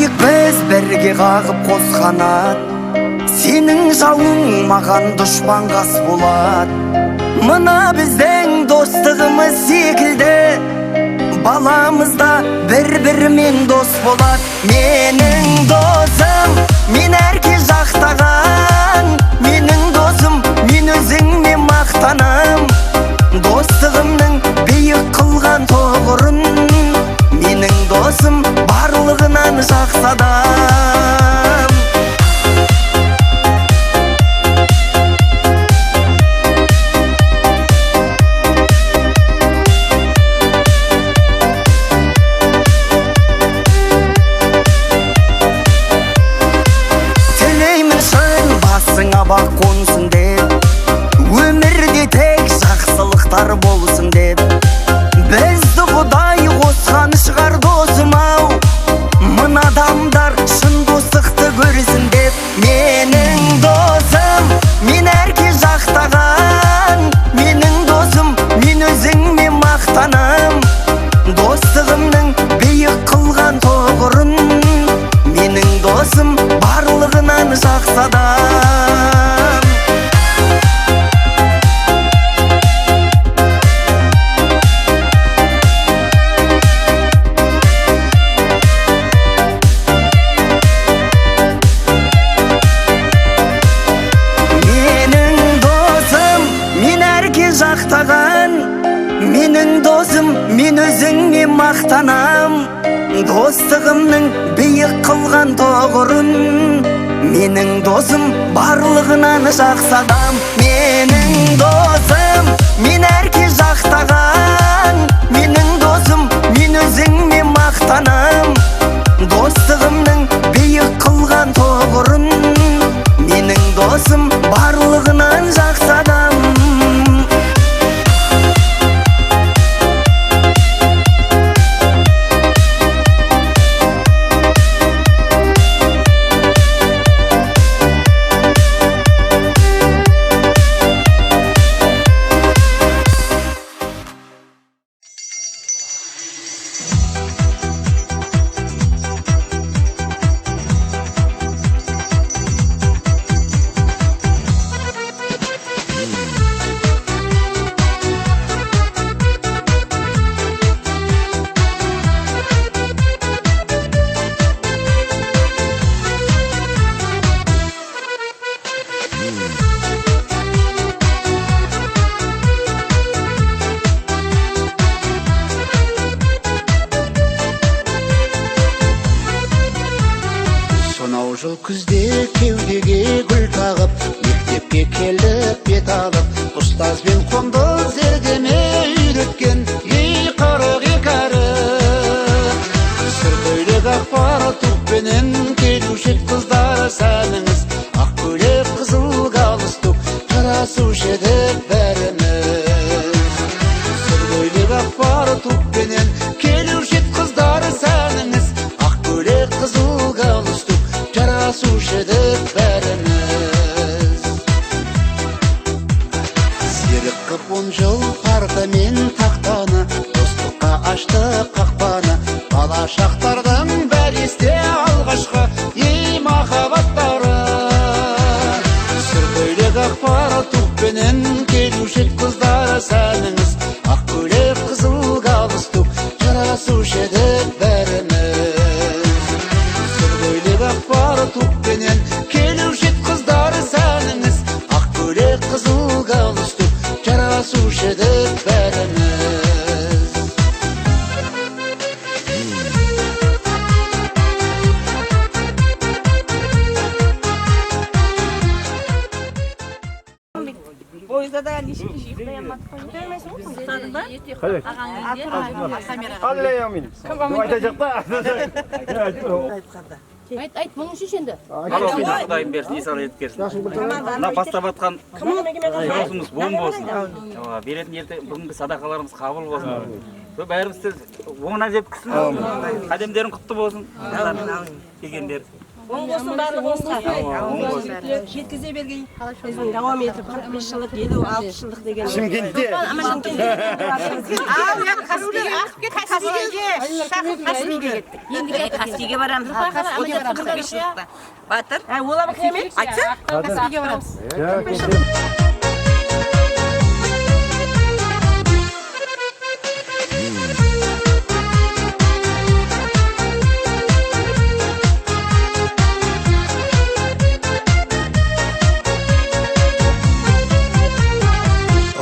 Биік біз бірге қағып қос қанат, сенің жауың маған дұшпан қас болат. Мына біздің достығымыз секілді, баламызда бір-бірімен дос болат. Менің досым, мен әрке жақтаған, менің досым, мен өзіңмен мақтанам. Достығымның биік қылған тоғырын, менің досым барлығынан жақсы адам. Тілеймін шын басыңа бақ қонсын деп, өмірде тек жақсылықтар болсын деп. Бізді Құдай қосқан шығар досым-ау, мына адамдар шын достықты көрсін деп. Менің досым, мен әрке жақтаған, менің досым, мен өзіңмен мақтанам. Достығымның биік қылған тоғырын, менің досым барлығынан жақсы адам. Жақтаған, менің досым, мен өзіңмен мақтанам. Достығымның биік қылған тоғырын, менің досым барлығынан жақсы адам. Менің досым, мен әрке жақтаған, менің досым, мен өзіңмен мақтанам. Достығымның биік қылған тоғырын, менің досым барлығынан жақсы адам. Жыл күзде кеудеге гүл тағып, мектепке келіп бет алып, ұстазбен қонды зердеме үйреткен ей қырық екі әрі. Сыр көйлек ақпар тұқпенен келуші қыздар сәніңіз, ақ көйлек қызыл галстук жарасушы едік бәріміз. Сыр көйлек ақпар тұқпенен келуші қыздар сәніңіз, ақ көйлек қызыл галстук жарасушы едік бәріміз. Серік қып 10 жыл парта мен тақтаны, достыққа аштық қақпаны. Бала шақтардың бәрі есте алғашқы ей махаббаттары. Сыр көйлек ақпар тұқпенен келуші қыздар сәніңіз, ақ көйлек қызыл галстук жарасушы едік бәріміз. Сыр көйлек ақпар тұқпенен келуші қыздар сәніңіз, ақ көйлек қызыл галстук жарасушы едік бәріміз. Пойызда да неше кеше ұйықтаймадық қой. Ұйықтаймайсың ғой, ұйықтадың ба? Қалай амин. Айтacak da. Айт, бұның шешенді. Құдайым берсін, исал етіп берсін. Мына бастап атқан жұмысымыз оң болсын. Беретін ерте бүгінгі садақаларымыз қабыл болсын. Бәрімізді оңынан жеп кісін. Қадемдерің құтты болсын. Келгендер. Оң болсын барлығыңызға. Жеткізе бергей. Біздің давам етіп 45 жылдық, 50-60 жылдық деген. Шымкентте. Енді Каспийге барамыз. Каспийге барамыз. Батыр. Ола бақыме? Айтса? Каспийге барамыз.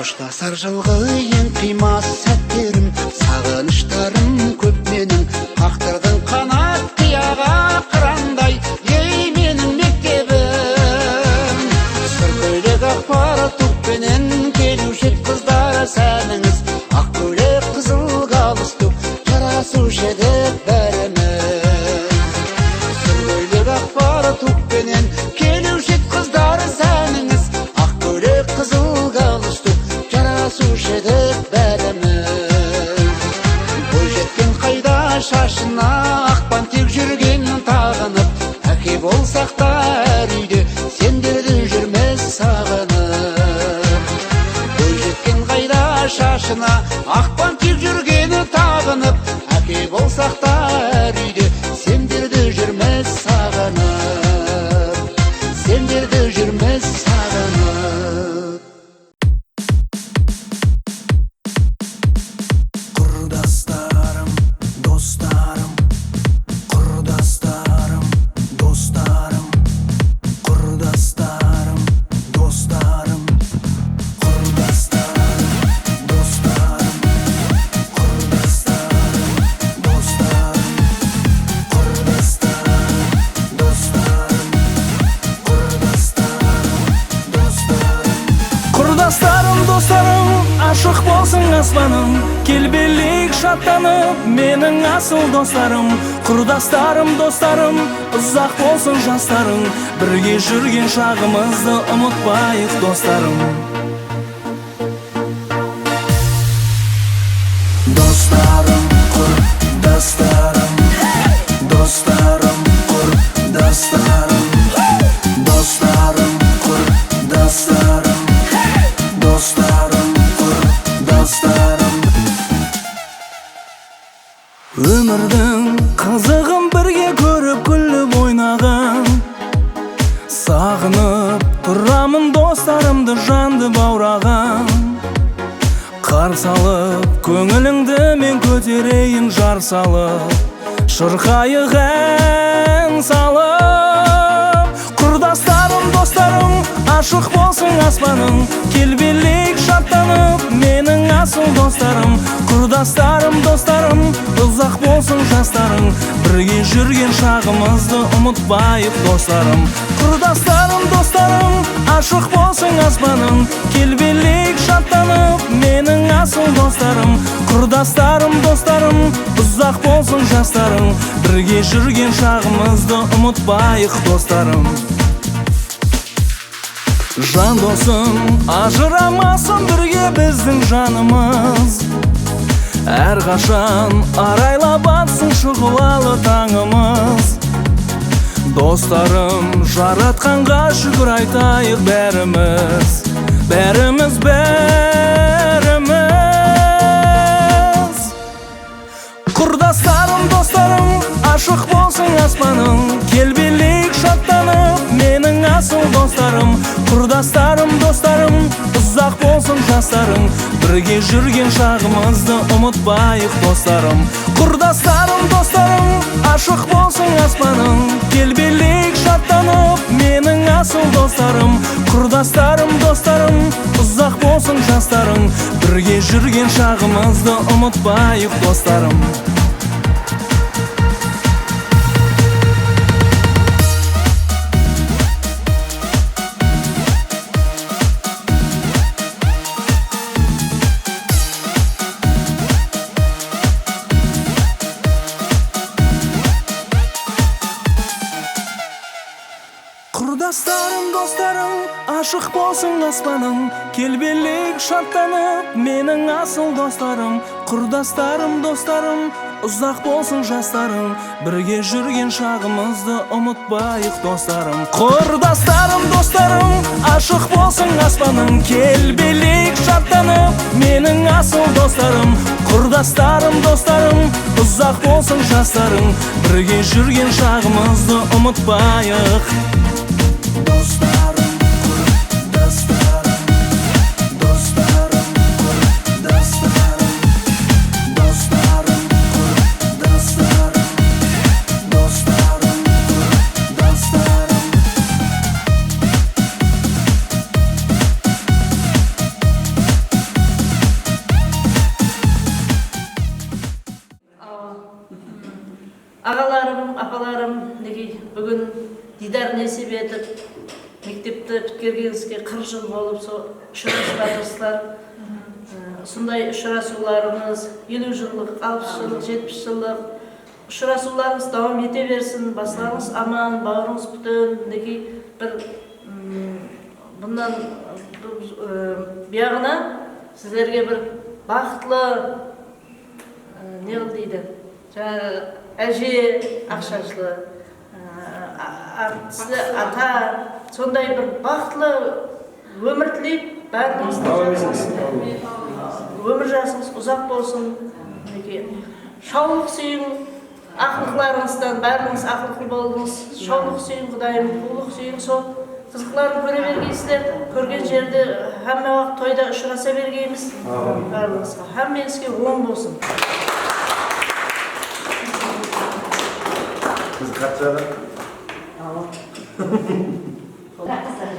Қоштасар жылғы ең қимас сәттерім, сағыныштарым көп менің, қақтырдың қанат қияға қырандай, ей менің мектебім. Сұр көйлек ақпар тұқпенен келуші қыздар сәніңіз, ақ көйлек қызыл галстук жарасушы едік бәріміз. Сұр көйлек ақпар тұқпенен келуші қыздар сәніңіз, ақ көйлек қызыл галстук жарасушы едік бәріміз. Бойжеткен қайда шашына ақ бантик жүрген тағынып, әке болсақ та әр үйде сендерді жүрмес сағынып. Бойжеткен қайда шашына ақ бантик жүрген тағынып, әке болсақ та әр үйде сендерді жүрмес сағынып. Сендерді жүрмес сағынып. Құрдастарым, достарым, құрдастарым, достарым, құрдастарым, достарым, құрдастарым, достарым, құрдастарым, достарым, құрдастарым, достарым, құрдастарым, достарым, ашық болсын аспаным, келбелік шаттанып, менің асыл достарым. Құрдастарым, достарым, ұзақ болсын жастарың, бірге жүрген шағымызды ұмытпайық достарым. Достарым, құрдастарым, достарым, құрдастарым, достарым, құрдастарым, достарым, құрдастарым. Өмірдің қызығын бірге көріп күліп ойнаған, сағынып тұрамын достарымды жанды баураған. Қарсы алып көңіліңді мен көтерейін жар салып, шырқайық ән салып. Құрдастарым, достарым, ашық болсын аспаның, келбелік шаттанып, менің асыл достарым. Құрдастарым, достарым, ұзақ болсын жастарың, бірге жүрген шағымызды ұмытпайық достарым. Құрдастарым, достарым, ашық болсын аспаның, келбелік шаттанып, менің асыл достарым. Құрдастарым, достарым, ұзақ болсын жастарың, бірге жүрген шағымызды ұмытпайық достарым. Жан досым, ажырамасын бірге біздің жанымыз, әрқашан арайлап атсын шұғылалы таңымыз. Достарым, жаратқанға шүкір айтайық бәріміз, бәріміз, бәріміз. Құрдастарым, достарым, ашық болсын аспаның, келбелік шаттанып, менің асыл достарым. Құрдастарым, достарым, ұзақ болсын жастарың, бірге жүрген шағымызды ұмытпайық достарым. Құрдастарым, достарым, ашық болсын аспаның, келбелік шаттанып, менің асыл достарым. Құрдастарым, достарым, ұзақ болсын жастарың, бірге жүрген шағымызды ұмытпайық достарым. Құрдастарым, достарым, ашық болсын аспаның, келбелік шаттанып, менің асыл достарым. Құрдастарым, достарым, ұзақ болсын жастарың, бірге жүрген шағымызды ұмытпайық достарым. Құрдастарым, достарым, ашық болсын аспаның, келбелейік шаттанып, менің асыл достарым. Құрдастарым, достарым, ұзақ болсын жастарың, бірге жүрген шағымызды ұмытпайық. Достарым, құрдастарым, достарым, құрдастарым, достарым, құрдастарым, достарым, құрдастарым. Ағаларым, апаларым, бүгін дидар несіп етіп, мектепті біткергенізге 40 жыл болып ұшырасып жатырсыздар. Сондай ұшырасуларымыз 50 жылдық, 60 жылдық, 70 жылдық ұшырасуларымыз давам ете берсін. Басыларыңыз аман, бауырыңыз бүтін. Бұндан бияғына сіздерге бір бақытлы не қыл дейді? Әже, ақшашылы, ата, сондай бір бақытлы өмір тілейіп, бәріңіз өмір жасыңыз ұзақ болсын. Шаулық сүйін, ақылықларыңыздан бәріңіз ақылқы болыңыз. Шаулық сүйін, Құдайым, қулық сүйін, сол қызықларын көре бергейсіздер. Көрген жерде әмме уақыт тойда ұшыраса бергейміз. Бәріңізге, әмменізге оң болсын.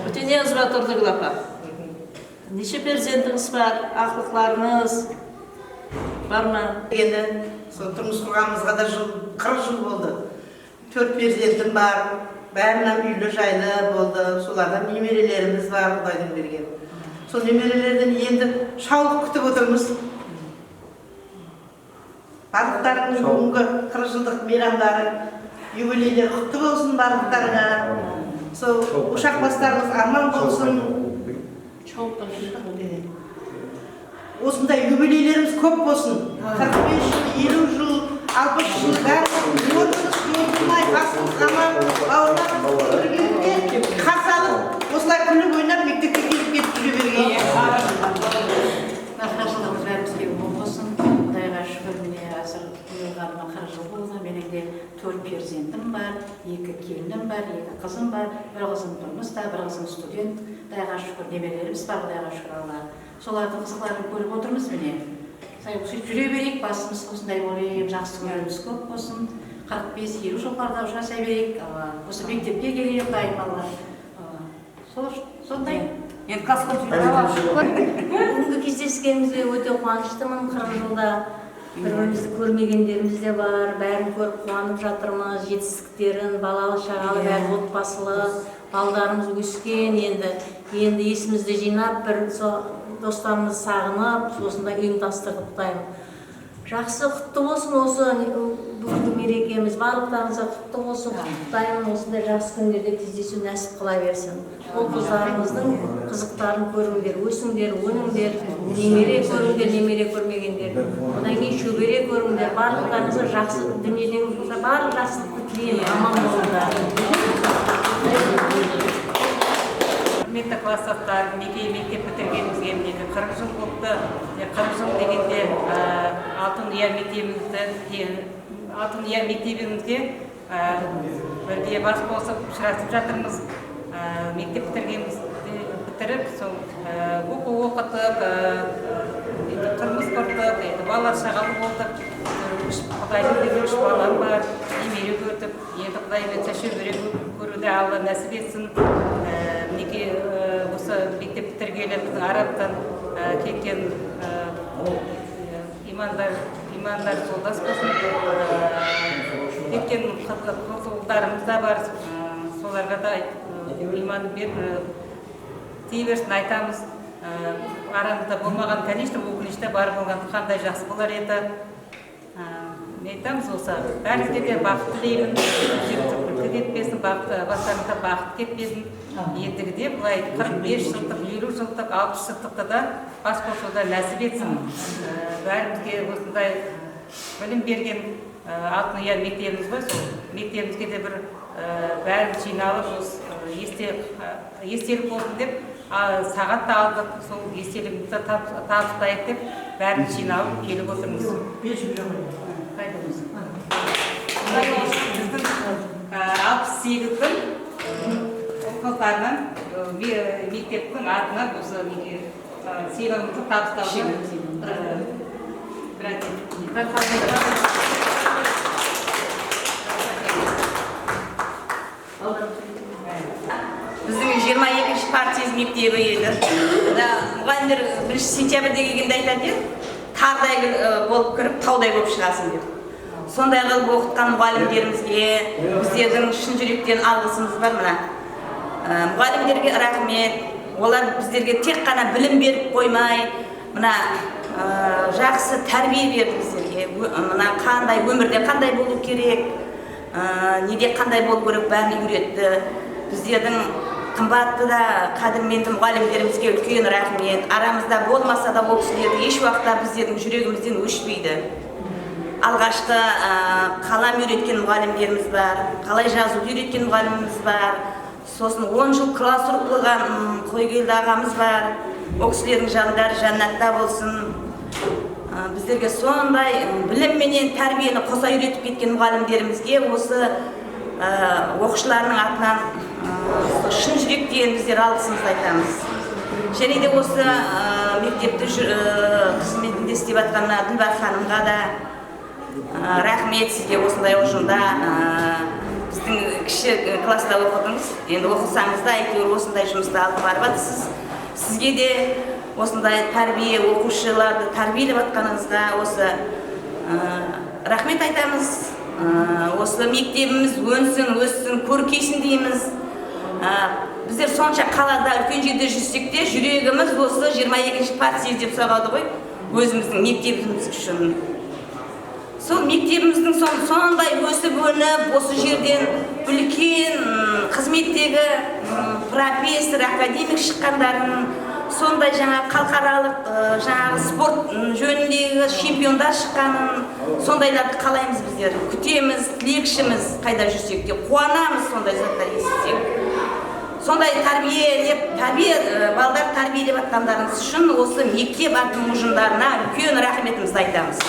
Өтене ұзға тұрдығыл апа. Неше перзентіңіз бар, ақылықларыңыз бар ма? Тұрмыс құрғанымызға да 40 жыл болды. 4 перзентім бар, бәрінен үйлі жайлы болды. Солардан немерелеріміз бар, Құдайдың берген. Сол немерелерден енді шаулық күтіп отырмыз. Барлықтарының бүгінгі 40 жылдық мейрамдары, юбилейлер құтты болсын барлықтарына. Сол ошақ бастарымыз аман болсын. Осындай юбилейлеріміз көп болсын. 45 жыл, 50 жыл, 60 жыл бәрі отмай қасымыз аман, бауырларымыз біргенде қарсы алып, осылай күліп ойнап мектепке келіп жүре берген. Бақырашылығымыз бәрімізге оң болсын. Құдайға шүкір, міне азыр ұйылғаныма 40 жыл болды. Менің де 4 перзентім бар, 2 келінім бар, 2 қызым бар. Бір қызым тұрмыста, бір қызым студент. Құдайға шүкір, немерелеріміз бар, Құдайға шүкір Алла. Солардың қызықларын көріп отырмыз міне. Жүре берейік, басымыз осындай болайық, жақсы көңіліміз көп болсын. 45-50 жылдарда ұшыраса берейік. Осы мектепке келейік, Құдайым Алла. Сондай. Енді классқа Бүгінгі кездескенімізге өте қуаныштымын. 40 жылда бір-бірімізді көрмегендеріміз де бар. Бәрін көріп қуанып жатырмыз. Жетістіктерін, балалы шағалы, бәрі отбасылы, балдарымыз өскен. Енді есімізді жинап, бір достарымызды сағынып, осындай ұйымдастырып Құдайым. Жақсы құтты болсын осы бүгінгі мерекеміз, барлықтарыңызға құтты болсын. Құдайым осындай жақсы күндерде кездесу нәсіп қыла берсін. Ол қыздарымыздың қызықтарын көріңдер, өсіңдер, өніңдер, немере көріңдер, немере көрмегендер. Одан кейін шөбере көріңдер, барлықтарыңызға жақсы дүниеден болса, барлық жақсылықты тілеймін, аман болыңдар. Құрметті класстастар, мектеп бітіргенімізге 40 жыл болыпты. 40 жыл дегенде Алтын ұя мектебімізге бірге бас қосып ұшырасып жатырмыз. Мектеп бітіріп, оқу оқытып, тұрмыс құрдық, балалар шағалы болдық. Құдайдың берген 3 балам бар, немере көрдік. Енді Құдай берсе шөбере көруді Алла нәсіп етсін. Мінекей осы мектеп бітіргелі біздің Арабтан кеткен имандар жолдас болсын. Кеткен қызылдарымыз да бар, соларға да иман беріп тей берсін айтамыз. Арамызда болмаған, конечно, өкінішті бар болған қандай жақсы болар еді. Айтамыз осы, бәріңізге де бақыт тілеймін, күлкі кетпесін, бастарыңызда бақыт кетпесін. Ендігіде бұлай 45 жылдық, 50 жылдық, 60 жылдықты да бас қосуда нәсіп етсін. Бәрімізге осындай білім берген алтын ұя мектебіміз бар, сол мектебімізге де бір бәрін жиналып естелік болсын деп сағат та алдық, сол естелігімізді табыстайық деп бәрін жиналып келіп отырмыз. Біздің 68-дің оқушыларынан мектептің атына осы сыйлығымызды табыстауға біздің 22-ші партиз мектебі еді. Мұғалімдер 1 сентябрьде келгенде айтады, тардай болып кіріп, таудай болып шығасың деп. Сондай қылып оқытқан мұғалімдерімізге біздердің шын жүректен алғысымыз бар мына. Мұғалімдерге рахмет. Олар біздерге тек қана білім беріп қоймай, мына жақсы тәрбие берді біздерге. Мына қандай өмірде қандай болу керек, неде қандай болу керек бәрін үйретті. Біздердің қымбатты да қадірменді мұғалімдерімізге үлкен рахмет. Арамызда болмаса да ол кісілерді еш уақытта біздердің жүрегімізден өшпейді. Алғашқы қалам үйреткен мұғалімдеріміз бар, қалай жазуды үйреткен мұғаліміміз бар. Сосын 10 жыл классрум қылған Қойгелді ағамыз бар. Ол кісілердің жандары жаннатта болсын. Біздерге сондай білім менен тәрбиені қоса үйретіп кеткен мұғалімдерімізге осы оқушыларының атынан шын жүректен біздер алғысымызды айтамыз. Және де осы мектепті қызметінде істеп жатқан Ділбар ханымға да рахмет, сізге осындай ұжымда біздің кіші класста оқыдыңыз. Енді оқысаңыз да әйтеуір осындай жұмысты алып барып жатырсыз. Сізге де осындай тәрбие, оқушыларды тәрбиелеп жатқаныңызға осы рахмет айтамыз. Осы мектебіміз өнсін, өссін, көркейсін дейміз. Біздер сонша қалада үлкен жерде жүрсек те, жүрегіміз осы 22-ші партия деп соғады ғой, өзіміздің мектебіміз үшін. Сол мектебіміздің сондай өсіп өніп, осы жерден үлкен қызметтегі профессор, академик шыққандарын, сондай жаңа халықаралық спорт жөніндегі чемпиондар шыққанын, сондайларды қалаймыз біздер. Күтеміз, тілекшіміз, қайда жүрсек те қуанамыз сондай заттар естісек. Сондай балдар тәрбиелеп жатқандарыңыз үшін осы мектеп атының ұжымдарына үлкен рахметімізді айтамыз.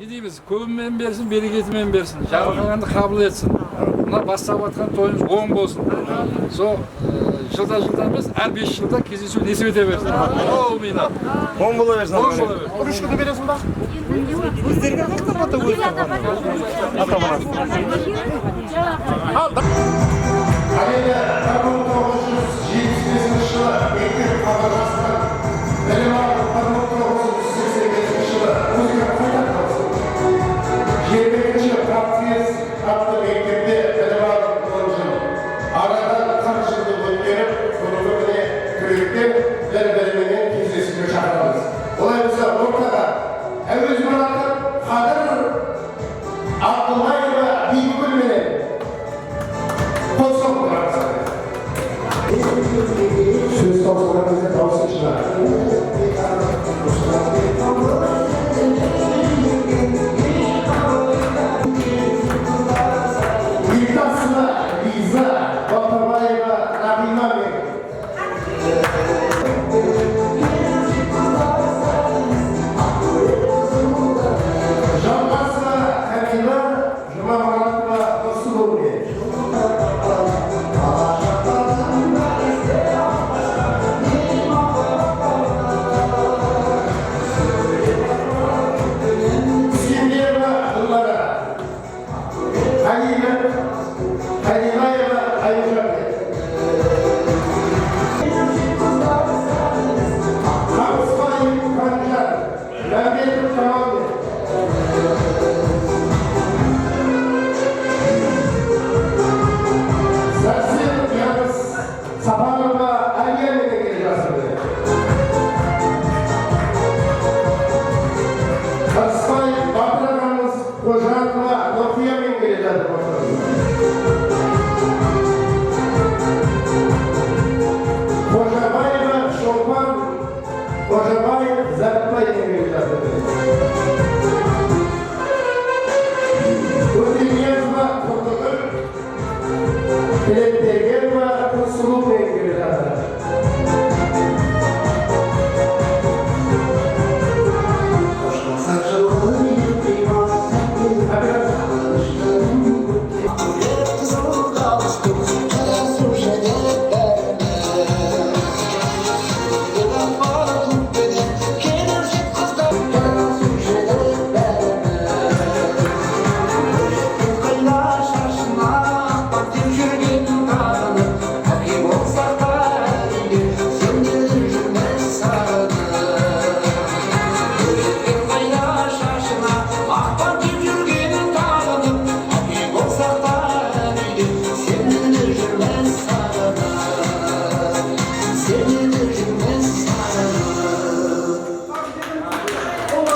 не дейміз, көбімен берсін, берекетімен берсін, жарылғанды қабыл етсін. Мына бастап жатқан тойымыз оң болсын. Сол жылда емес, әр 5 жылда кездесу несіп ете берсін. Ол мина. Оң бола берсін. Оң бола берсін. Күрішкіді бересің ба? Өздерге қақтап ата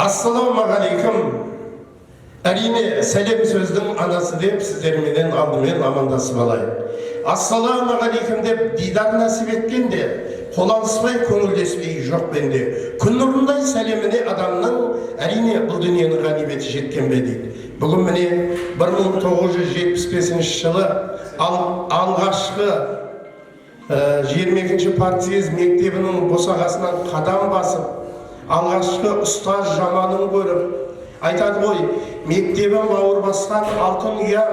Ассалаумағалейкум. Әрине, сәлем сөздің анасы деп сіздерменен алдымен амандасып алайын. Ассалаумағалейкум деп дидар насip еткенде, қоланыспай көңілдеспей жоқ бенде. Күн нұрындай сәлеміне адамның әрине бұл дүниенің ғанибеті жеткен бе дейді. Бүгін міне 1975 жылы алғашқы 22-ші партсъезд мектебінің босағасынан қадам басып, алғашқы ұстаз жаманын көріп, айтады ғой, мектебім бауыр басқан алтын ұям,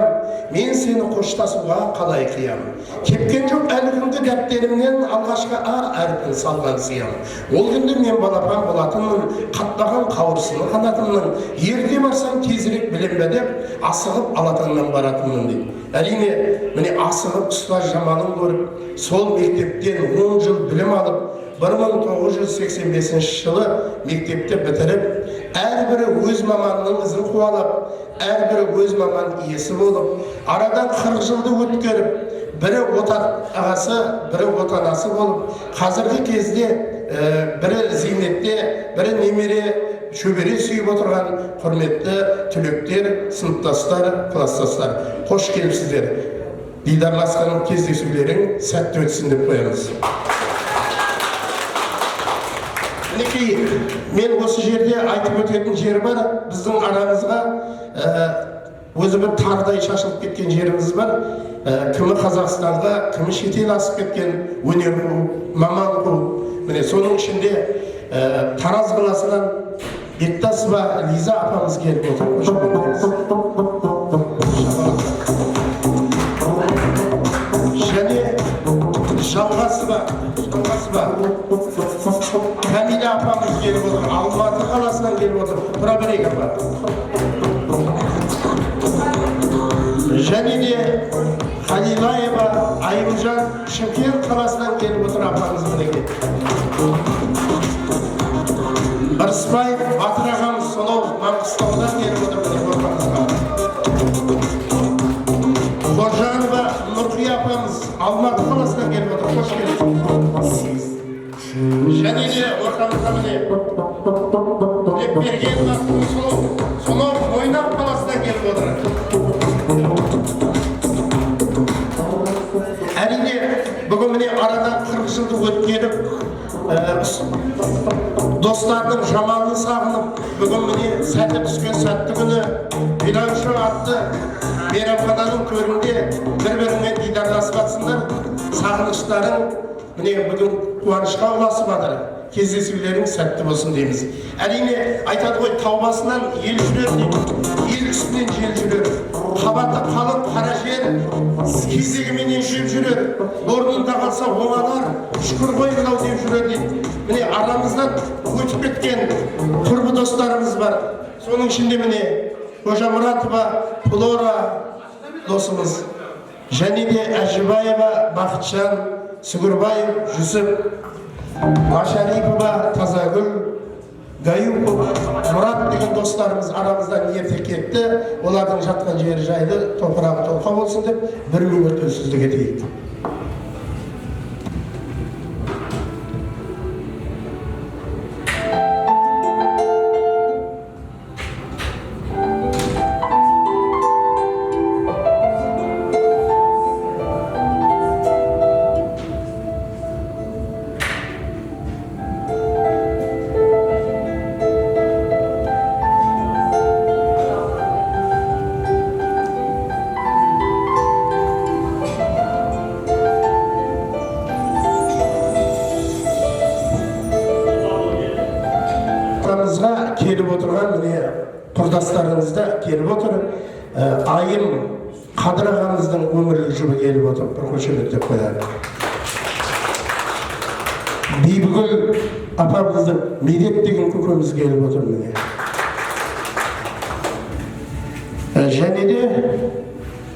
мен сені қоштасуға қалай қиям. Кепкен жоқ әлі күнгі дәптерімнен алғашқы А әрпін салған сиям. Ол күнде мен балапан болатынмын, қатпаған қауырсыны қанатымның, ерте барсам тезірек білем деп, асығып алатыннан баратынмын дейді. Әрине, міне асығып ұстаз жаманын көріп, сол мектептен 10 жыл білім алып, 1985 жылы мектепті бітіріп, әрбірі өз маманының ізін қуалап, әрбірі өз маман иесі болып, арадан 40 жылды өткеріп, бірі отағасы, бірі отанасы болып, қазіргі кезде бірі зейнетте, бірі немере, шөбере сүйіп отырған құрметті түлектер, сыныптастар, класстастар. Қош келіпсіздер. Дидарласқан кездесулерің сәтті өтсін деп қоямыз. Мінекей, мен осы жерде айтып өтетін жері бар, біздің арамызға өзі бір тардай шашылып кеткен жеріміз бар. Кімі Қазақстанға, кімі шетел асып кеткен өнер қуып, маман қуып. Міне соның ішінде Тараз қаласынан Бектасова Лиза апамыз келіп отыр. Қош келдіңіз. Және Жалғасова Камиля апамыз келіп отыр. Алматы қаласынан келіп отыр. Тұра берейік апа. Және де Халилаева Айымжан Шымкент қаласынан келіп отыр апамыз мінеке. Ырысбаев Батыр ағамыз сонау Маңғыстаудан келіп отыр ортамызға. Қожанова Нұрқия апамыз Алматы қаласынан келіп отыр. Қош келдіңіз. Және де ортамызға міне Бекбергенова сонау Ойнақ қаласынан келіп отыр. Әрине бүгін міне арадан 40 жылды өткеніп достардың жаманын сағынып, бүгін міне сәті түскен сәтті күні Биланшы атты мейрамхананың төрінде бір-бірімен дидарласып жатсыңдар. Сағыныштарың міне бүгін қуанышқа ұласып жатыр. Кездесулерің сәтті болсын дейміз. Әрине айтады ғой, тау басынан ел жүрер дейді. Ел үстінен жел жүрер. Қабаты қалың қара жер кезегіменен жеп жүрер. Орнында қалса оңалар, шүкір ғой мынау деп жүрер дейді. Міне арамыздан өтіп кеткен құрбы достарымыз бар. Соның ішінде міне Қожамұратова Флора досымыз, және де Әжібаева Бақытжан, Сүгірбаев Жүсіп, Машарипова Тазагүл, Гаюпов Мұрат деген достарымыз арамыздан ерте кетті. Олардың жатқан жері жайды топырағы толқа болсын деп 1 минут үнсіздік етейік. Келіп отырған міне құрдастарыңызда келіп отыр. Айым Қадыр ағамыздың өмірлік жұбы келіп отыр. Бір қошемет деп қояды. Бибігүл апамыздың Медет деген көкеміз келіп отыр міне. Және де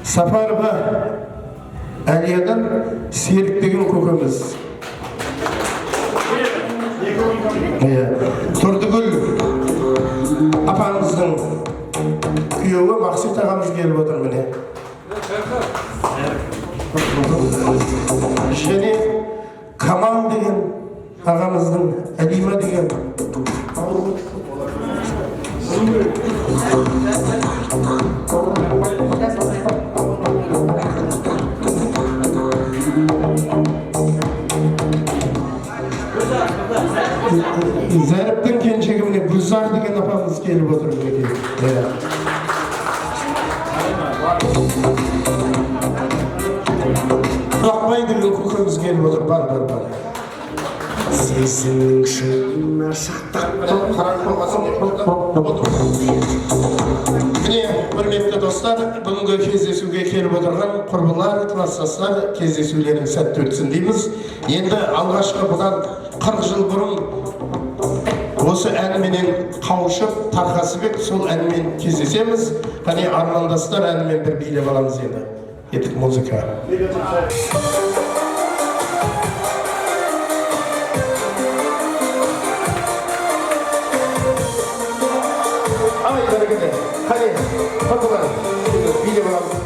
Сапарова Әлиядан Серік деген көкеміз. Тұрдыгүл апамыздың күйеуі Мақсет ағамыз келіп отыр міне. Және Камал деген ағамыздың Әлима деген Зәріптің кеншегі міне Гүлзар деген апамыз келіп отыр мінекей. Ақбай деген көкеміз келіп отыр. Бар. Сезімнің шыңына шақтап қарап болғасын деп отыр. Міне, құрметті достар, бүгінгі кездесуге келіп отырған құрбылар, кластастар кездесулерің сәтті өтсін дейміз. Енді алғашқы бұдан 40 жыл бұрын осы әніменен қауышып, Тарқасыбек сол әнімен кездесеміз. Қане армандастар әнімен бір билеп аламыз енді. Еттік музыка. Ай, бәрекелді. Қане, құрбылар, билеп аламыз.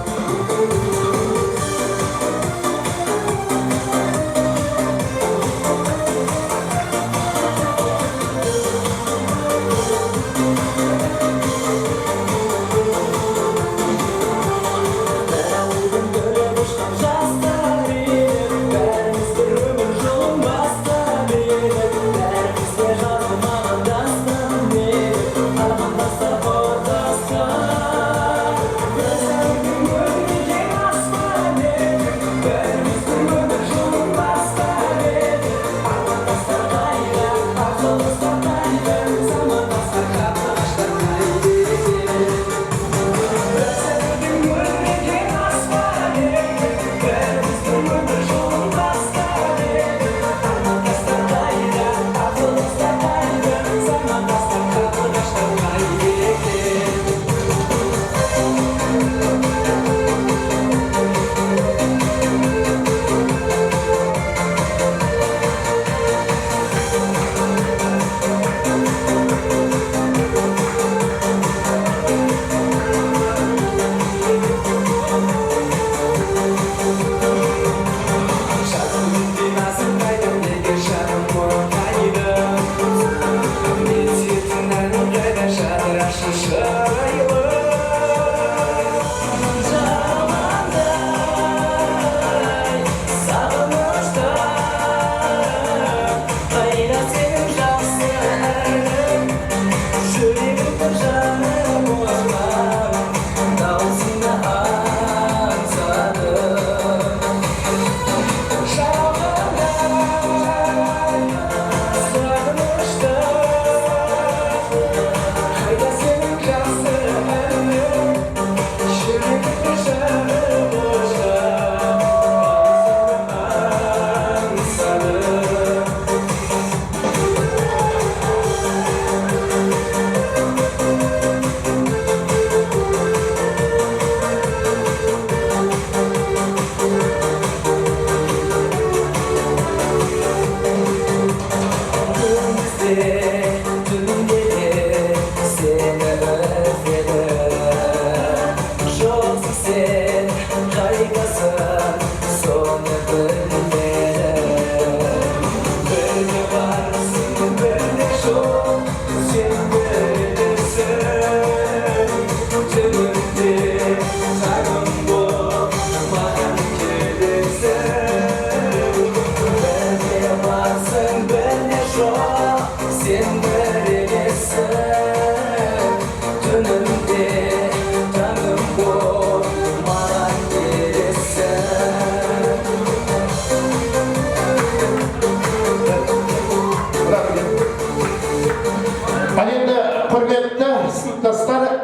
Armandasta,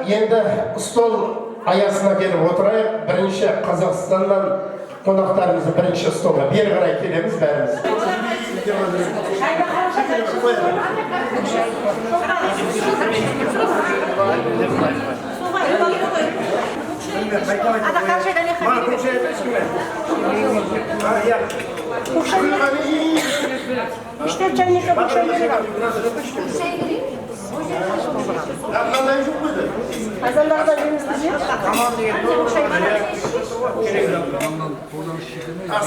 енді стол аясына келіп отырайық. Бірінші Қазақстаннан қонақтарымызды бірінші столға бері қарай келеміз бәріміз.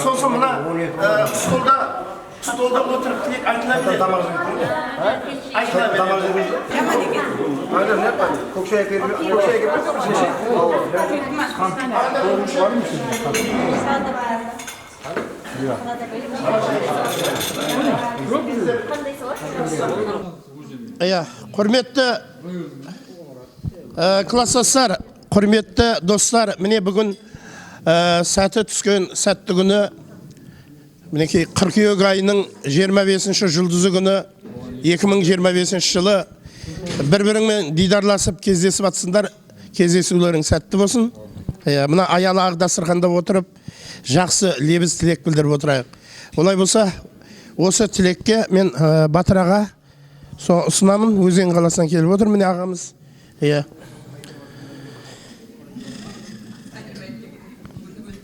Сосын мына столда отырып тілек айтыла береді. Құрметті класстастар, құрметті достар, міне бүгін сәті түскен сәтті күні, мінекей қыркүйек айының 25-ші жұлдызы күні 2025 жылы бір-біріңмен дидарласып кездесіп атсыңдар, кездесулерің сәтті болсын. Мына аялы ақ дастарханда отырып, жақсы лебіз тілек білдіріп отырайық. Олай болса, осы тілекке мен Батыраға ұсынамын, Өзен қаласынан келіп отыр, міне ағамыз.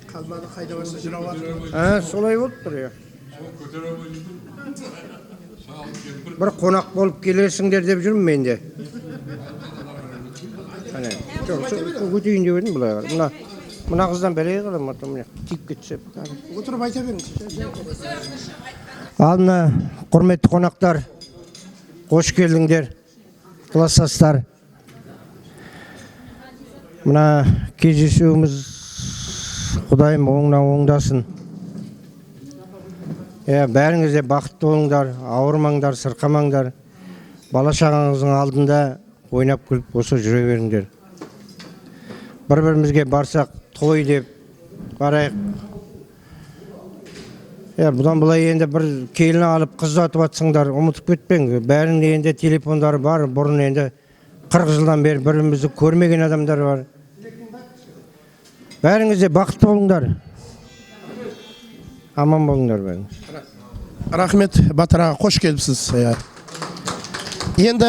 Қалмады қайда болса жырау атыр. Солай болып тұр, бір қонақ болып келесіңдер деп жүрмін мен де. Өтейін деп едім бұлайға. Мына қыздан бәлей қалам, тиіп кетсе. Отырып айта беріңіз. Алдына құрметті қонақтар, қош келдіңдер, класстастар. Мына кездесуіміз Құдайым оңынан оңдасын. Бәріңізде бақытты болыңдар, ауырмаңдар, сырқамаңдар. Бала шағаңыздың алдында ойнап күліп осы жүре беріңдер. Бір-бірімізге барсақ, той деп қарайық. Бұдан бұлай енді бір келін алып қыз ұзатып атсыңдар, ұмытып кетпеңіз. Бәрінің енді телефондары бар, бұрын енді 40 жылдан бері бірімізді көрмеген адамдар бар. Бәріңізде бақытты болыңдар. Аман болыңдар бәріңіз. Рахмет, Батыр аға, қош келіпсіз. Енді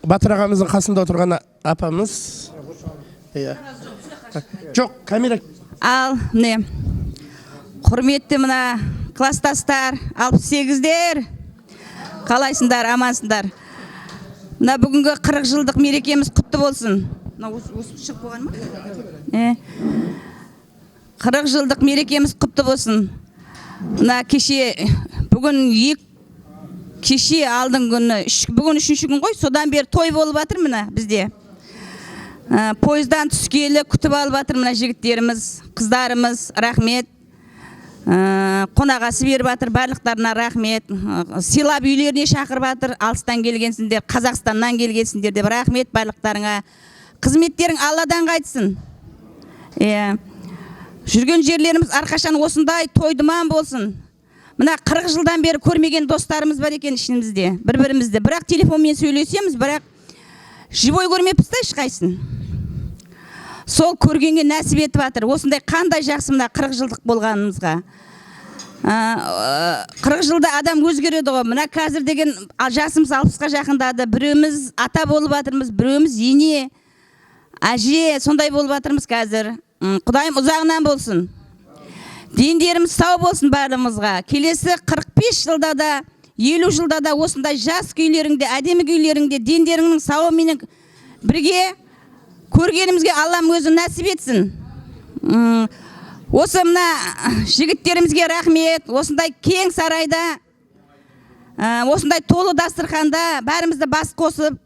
Батыр ағамыздың қасында отырған апамыз. Жоқ, камера. Ал, не? Құрметті мына класстастар, 68-дер. Қалайсыңдар, амансыңдар. Мына бүгінгі 40 жылдық мерекеміз құтты болсын. Өсіп шығып болған ма? 40 жылдық мерекеміз құтты болсын. Мына бүгін кеше алдың күні, бүгін 3-ші күн ғой, содан бері той болып жатыр мына бізде. Пойыздан түскелі күтіп алып жатыр мына жігіттеріміз, қыздарымыз, рахмет. Қонағасы беріп жатыр, барлықтарына рахмет. Сыйлап үйлеріне шақырып жатыр, алыстан келгенсіңдер, Қазақстаннан келгенсіңдер деп рахмет барлықтарыңа. Қызметтерің Алладан қайтсын. Жүрген жерлеріміз әрқашан осындай тойдыман болсын. Мына 40 жылдан бері көрмеген достарымыз бар екен ішімізде, бір-бірімізді. Бірақ телефонмен сөйлесеміз, бірақ живой көрмеппіз да ешқайсын. Сол көргенге нәсіп етіп жатыр. Осындай қандай жақсы мына 40 жылдық болғанымызға. 40 жылда адам өзгереді ғой. Мына қазір деген жасымыз 60-қа жақындады. Біреуміз ата болып жатырмыз, біреуміз ене, әже, сондай болып жатырмыз қазір. Құдайым ұзағынан болсын. Дендеріміз сау болсын барлығымызға. Келесі 45 жылда да, 50 жылда да осындай жас күйлеріңде, әдемі күйлеріңде, дендеріңнің сауыменен бірге көргенімізге Аллам өзі нәсіп етсін. Осы мына жігіттерімізге рахмет. Осындай кең сарайда, осындай толы дастарханда бәрімізді бас қосып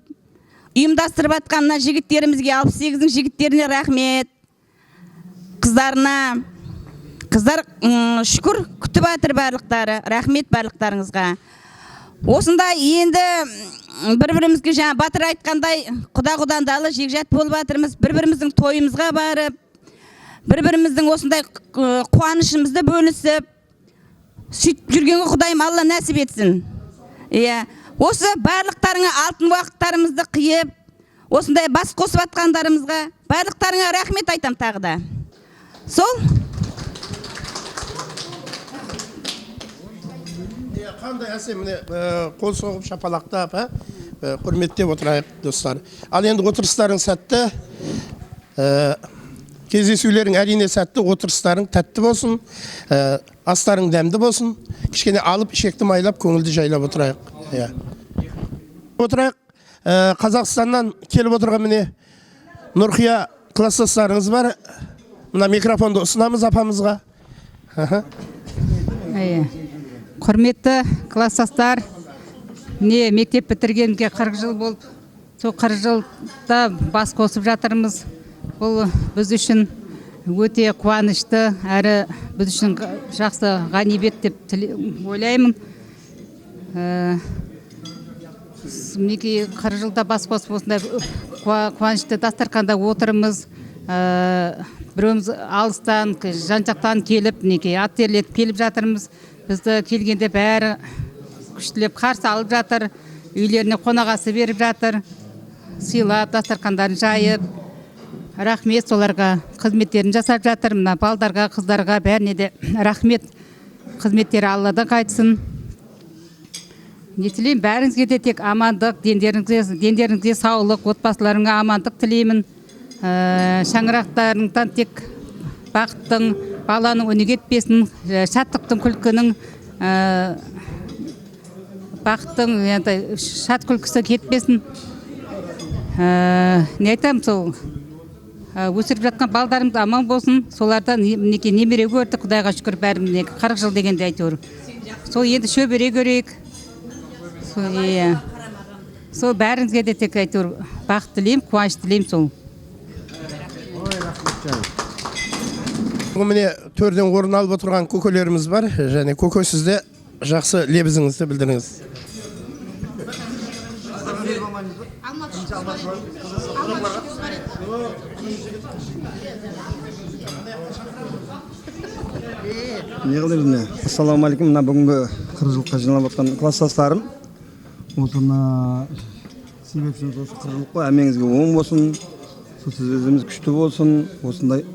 ұйымдастырып атқан мына жігіттерімізге, 68-дің жігіттеріне рахмет. Қыздарына, қыздар шүкір күтіп атыр барлықтары. Рахмет барлықтарыңызға. Осындай енді бір-бірімізге жаңа Батыр айтқандай құда-құдандалы жекжат болып атырмыз. Бір-біріміздің тойымызға барып, бір-біріміздің осындай қуанышымызды бөлісіп, сөйтіп жүргенге Құдайым Алла нәсіп етсін. Осы барлықтарыңа алтын уақыттарымызды қиып, осындай бас қосып атқандарымызға барлықтарыңа рахмет айтам тағы да. Сол? Қандай әсем, міне қол соғып шапалақтап, құрметтеп отырайық достар. Ал енді отырыстарың сәтті, кездесулерің әрине сәтті, отырыстарың тәтті болсын, астарың дәмді болсын, кішкене алып ішекті майлап көңілді жайлап отырайық. Отырайық, Қазақстаннан келіп отырған міне Нұрқия класстастарыңыз бар. Мына микрофонды ұсынамыз апамызға. Құрметті класстастар, міне мектеп бітіргенге 40 жыл болып, сол 40 жылда бас қосып жатырмыз. Бұл біз үшін өте қуанышты, әрі біз үшін жақсы ғанибет деп ойлаймын. Мінекей 40 жылда бас қосып осындай қуанышты дастарханда отырмыз. Біреуміз алыстан, жан-жақтан келіп, мінекей ат терлетіп келіп жатырмыз. Бізді келгенде бәрі күштілеп қарсы алып жатыр, үйлеріне қонағасы беріп жатыр, сыйлап, дастархандарын жайып. Рахмет соларға, қызметтерін жасап жатыр. Мына балдарға, қыздарға бәріне де рахмет. Қызметтері Алладан қайтсын. Не тілеймін, бәріңізге де тек амандық, дендеріңізге саулық, отбасыларыңа амандық тілеймін. Шаңырақтарыңдан тек бақыттың, баланың үні кетпесін, шаттықтың, күлкінің, бақыттың, шат күлкісі кетпесін. Не айтам, сол өсіріп жатқан балдарымыз аман болсын, солардан немере көрді, Құдайға шүкір бәріміз 40 жыл дегенде әйтеуір. Сол енді шөбере көрейік. Сол бәріңізге де тек әйтеуір бақыт тілеймін, қуаныш тілеймін сол. Міне төрден орын алып отырған көкелеріміз бар, және көке сізде жақсы лебізіңізді білдіріңіз. Ассалаумағалейкум, мына бүгінгі 40 жылға жиналып отқан класстастарым. Осына себепшіңіз осы 40 жылық қой, әмеңізге оң болсын, сөзіміз күшті болсын, осындай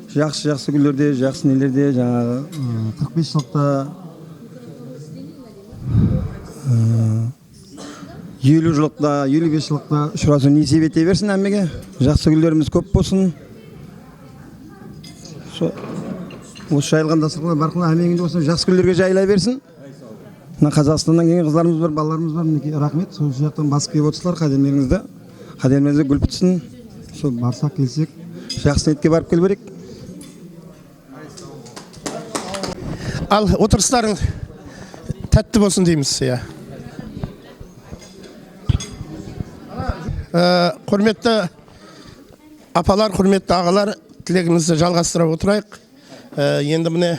жақсы күндерде, жақсы нелерде, жаңағы 45 жылықта 50 жылықта, 55 жылықта ұшырасу несеп ете берсін әмеге. Жақсы күндеріміз көп болсын. Осы жайылған дастарханда барқына әмеңінде болсын, жақсы күндерге жайыла берсін. Мына Қазақстаннан келген қыздарымыз бар, балаларымыз бар, мінекей рахмет. Сол жақтан басып келіп отырсыздар, қадамдарыңызды гүл бітсін. Сол барсақ келсек, жақсы ниетке барып кел берейік. Ал отырыстарың тәтті болсын дейміз. Құрметті апалар, құрметті ағалар, тілегімізді жалғастыра отырайық. Енді міне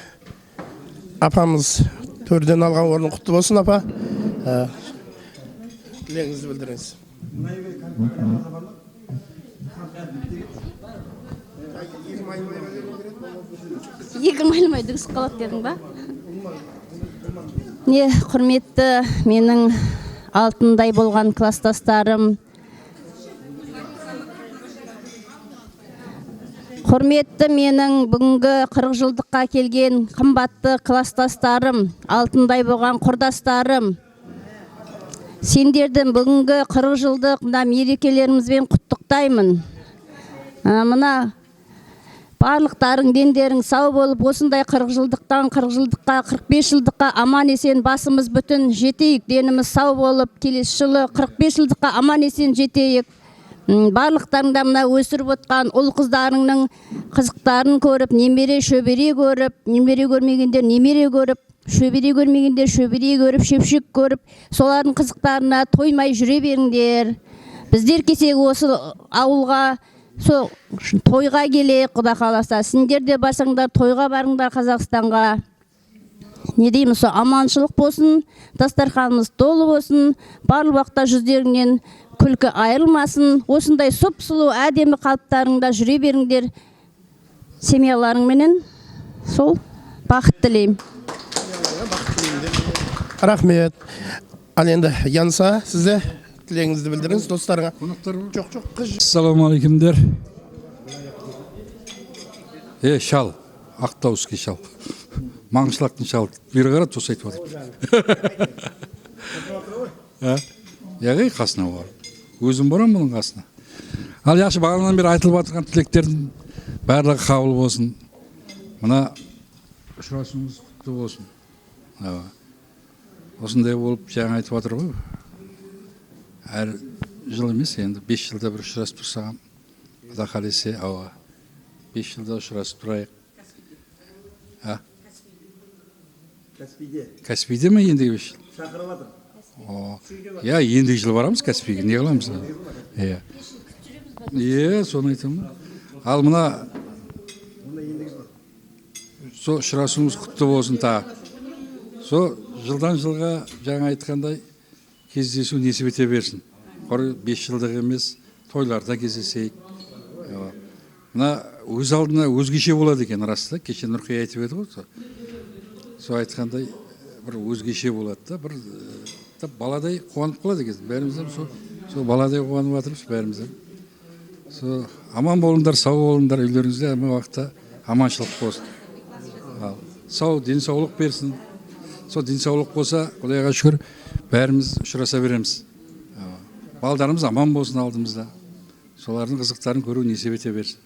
апамыз төрден алған орын құтты болсын, апа. Тілегіңізді білдіріңіз. Екі майлымай дүгіс қалады дедің ба? Не, құрметті менің алтындай болған класстастарым, құрметті менің бүгінгі 40 жылдыққа келген қымбатты класстастарым, алтындай болған құрдастарым, сендердің бүгінгі 40 жылдық мерекелерімізбен құттықтаймын. Мына барлықтарың дендерің сау болып, осындай 40 жылдықтан 40 жылдыққа, 45 жылдыққа аман есен басымыз бүтін жетейік, деніміз сау болып, келесі жылы 45 жылдыққа аман есен жетейік. Барлықтарыңда мына өсіріп отқан ұл қыздарыңның қызықтарын көріп, немере шөбере көріп, немере көрмегендер немере көріп, шөбере көрмегендер шөбере көріп, шепшек көріп, солардың қызықтарына тоймай жүре беріңдер. Біздер кесек осы ауылға, сол тойға келе, Құда қаласа, сендер де барсаңдар, тойға барыңдар Қазақстанға. Не дейміз, аманшылық болсын, дастарханымыз толы болсын, барлық уақытта жүздеріңнен күлкі айырылмасын, осындай сұп-сұлу әдемі қалыптарыңда жүре беріңдер, семьяларыңменен. Сол бақыт тілеймін. Рахмет. Ал енді Янса, сізде тілегіңізді білдіріңіз достарға. Жоқ, ассалаумағалейкумдер. Шал, ақтауский шал. Маңғышлақтың шал. Бері қара тос айтып отыр. Яғай қасына бар. Өзім барам бұның қасына. Ал яқшы бағанан бері айтылып жатқан тілектердің барлығы қабыл болсын. Мына ұшырасуымыз құтты болсын. Осындай болып жаңа айтып жатыр ғой. Әр жыл емес, енді 5 жылда бір ұшырасып тұрсам, Құда қаласа, 5 жылда ұшырасып тұрайық. Каспийде ме ендігі 5 жыл? Шақырып жатыр. Ендігі жыл барамыз Каспийге, не қыламыз? Соны айтамын. Ал мына со ұшырасуымыз құтты болсын та. Со жылдан жылға жаңа айтқандай кездесу несіп ете берсін. 5 жылдық емес, тойларда кездесейік. Мына өз алдына өзгеше болады екен расында. Кеше Нұрқия айтып еді ғой. Со айтқандай бір өзгеше болады да, бір баладай қуанып қалады екен. Бәрімізден со баладай қуанып жатырмыз бәрімізден. Со аман болыңдар, сау болыңдар, үйлеріңізде әмі уақытта аманшылық болсын. Сау, денсаулық берсін. Со денсаулық болса, Құдайға шүкір, бәріміз ұшыраса береміз. Балдарымыз аман болсын алдымызда. Солардың қызықтарын көру несіп ете берсін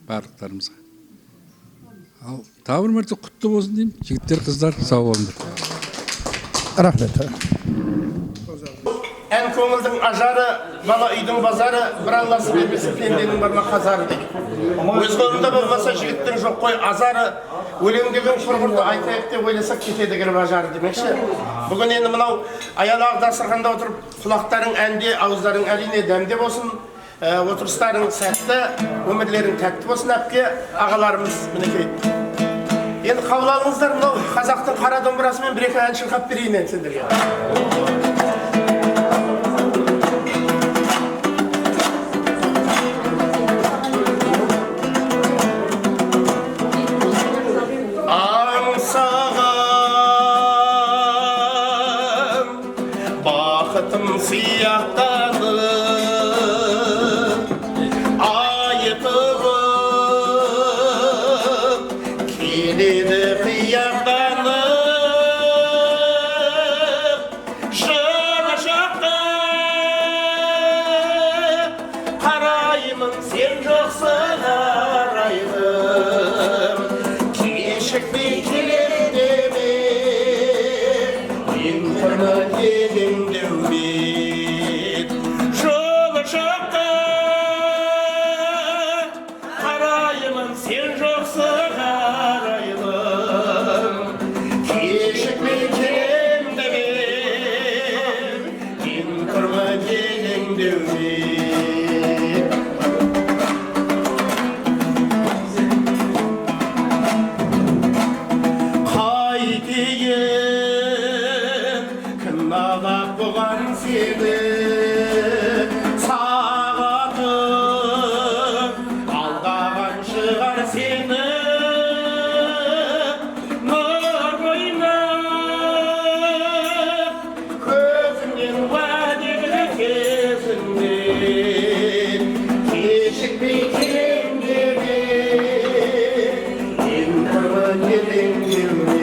барлықтарымызға. Ал тағы бір мәрте құтты болсын деймін. Жігіттер, қыздар, сау болыңдар. Рахмет. Ән көңілдің ажары, бала үйдің базары, бір Алласы бермесе пенденің барма қазары дейді. Өз қолында болмаса жігіттің жоқ қой азары, өлең деген құрғырды айтайық деп ойласақ кетеді кіріп ажары демекші. Бүгін енді мынау аялағы дастарханда отырып, құлақтарың әнде, ауыздарың әрине дәмде болсын, отырыстарың сәтті, өмірлерің тәтті болсын әпке, ағаларымыз мінекей. Енді қабыл алыңыздар, мынау қазақтың қара домбырасымен бір-екі ән шырқап берейін енді сендерге. Бақытым сияқтанып, айытылып, келеді қияқтанып, жаны жақты қараймын, сен жоқсың арайлым, кешікпей келем деме, мен құрман едім деумет. Жолы жақты қараймын, сен жоқсың арайлым, кешікпей келем деме, мен құрман едім деумет. Бұған сені сағатым алдаған шығар сені нұр ойнап көзіңнен уәделі кезіңнен кешікпей келем деме мен құрбан едім деумен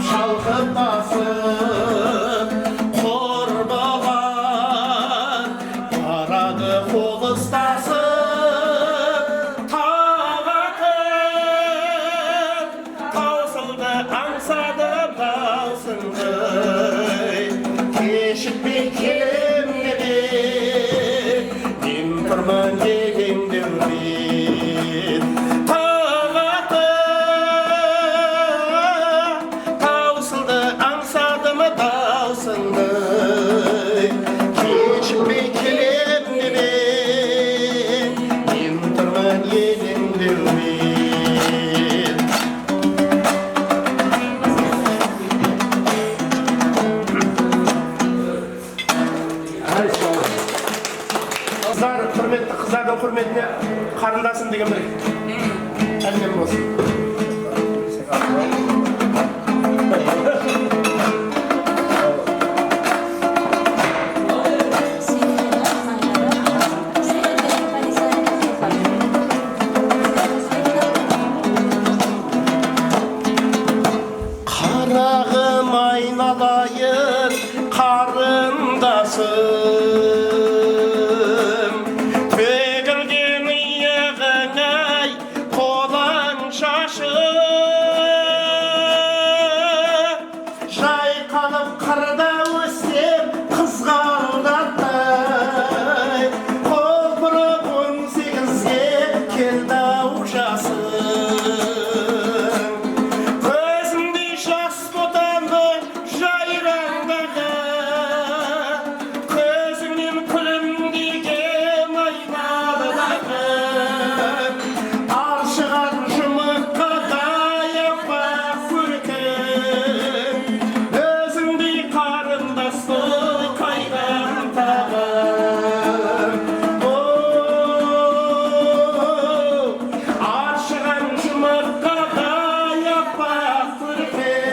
шалқып құрбаған барады қол ұстасып тағатып шашы жайқалып қырда өссем қызғалдақтай құлпырып 18-ге келді ау жасым көзімдей жас ботамды жайраңдады көзіңнен күлімдеген айналы дағым аршыған жұмыртқа даяпақ көркім өзіңдей қарындасты қайдан табам аршыған жұмыртқа даяпақ көркім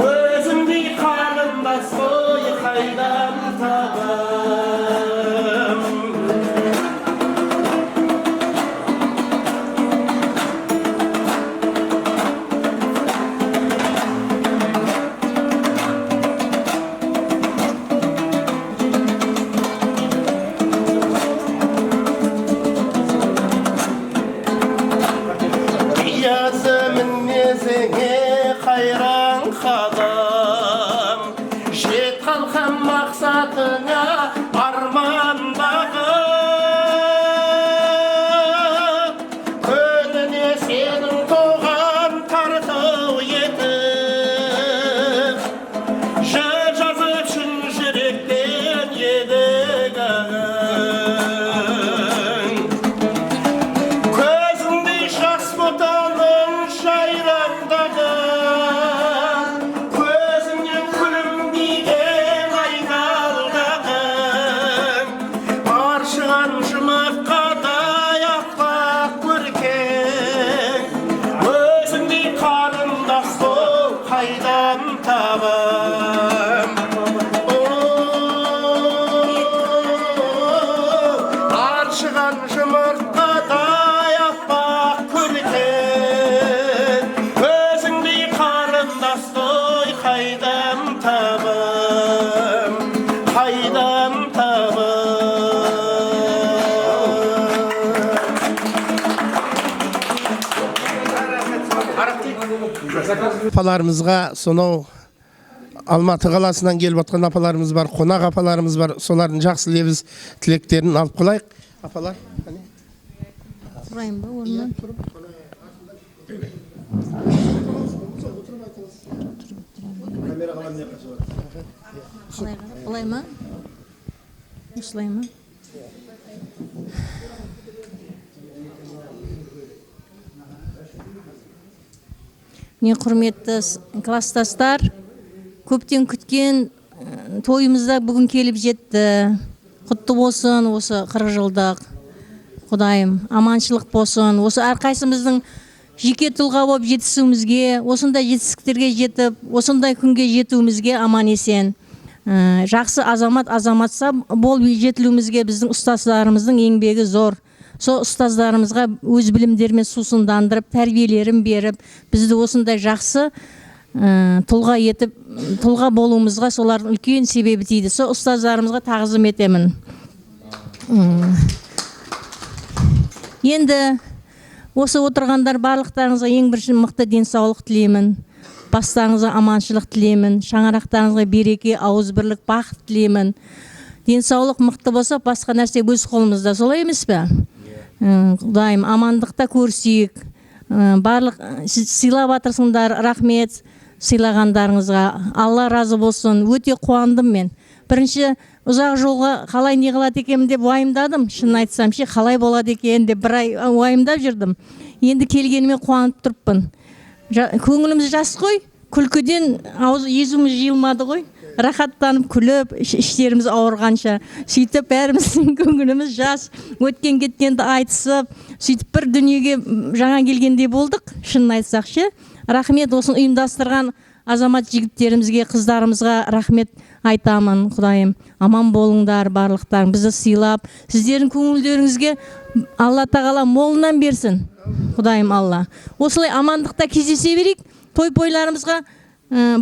өзіңдей қарындасты қайдан табам Биязы мінезіңе қайран қалам жет қалқан мақсатыңа армандағы күніне сенің тоған тарту етіп жыр жазып шын жүректен едігің көзіңдей жас ботаның жайраңдады көзіңнен күлімдеген айналдағың аршыған жұмыртқа даяпақ көркең өзіңдей қарындасты қайдан табам аршыған жұмыртқа даяпақ көркең өзіңдей қарындасты қайдан табам қайдан апаларымызға сонау Алматы қаласынан келіп отқан апаларымыз бар, қонақ апаларымыз бар. Солардың жақсы лебіз тілектерін алып қалайық. Апалар, қане? Сұрайын ба орнынан? Былай ма? Осылай ма? Мен құрметті класстастар, көптен күткен тойымызда бүгін келіп жетті. Құтты болсын осы 40 жылдық. Құдайым, аманшылық болсын. Осы әрқайсымыздың жеке тұлға болып жетісуімізге, осындай жетістіктерге жетіп, осындай күнге жетуімізге аман есен. Жақсы азаматса болып жетілуімізге біздің ұстаздарымыздың еңбегі зор. Сол ұстаздарымызға өз білімдерімен сусындандырып, тәрбиелерін беріп, бізді осындай жақсы тұлға етіп, тұлға болуымызға солардың үлкен себебі тиді. Сол ұстаздарымызға тағзым етемін. Енді осы отырғандар барлықтарыңызға ең бірінші мықты денсаулық тілеймін. Бастарыңызға аманшылық тілеймін. Шаңырақтарыңызға береке, ауызбірлік, бақыт тілеймін. Денсаулық мықты болса, басқа нәрсе өз қолымызда. Солай емес пе? Құдайым, амандықта көрсейік. Барлық сыйлап атырсыңдар, рахмет сыйлағандарыңызға. Алла разы болсын. Өте қуандым мен. Бірінші ұзақ жолға қалай не қылады екенмін деп уайымдадым. Шын айтсам ше, қалай болады екен деп бір ай уайымдап жүрдім. Енді келгеніме қуанып тұрыппын. Көңіліміз жас қой, күлкіден езуіміз жиылмады ғой. Рахаттанып күліп, іштеріміз ауырғанша. Сөйтіп бәріміздің көңіліміз жас, өткен кеткенді айтысып, сөйтіп бір дүниеге жаңа келгендей болдық, шынын айтсақ ше. Рахмет осыны ұйымдастырған азамат жігіттерімізге, қыздарымызға рахмет айтамын, Құдайым. Аман болыңдар барлықтарың, бізді сыйлап, сіздердің көңілдеріңізге Алла тағала молынан берсін, Құдайым Алла. Осылай амандықта кездесе берейік, той-пойларымызға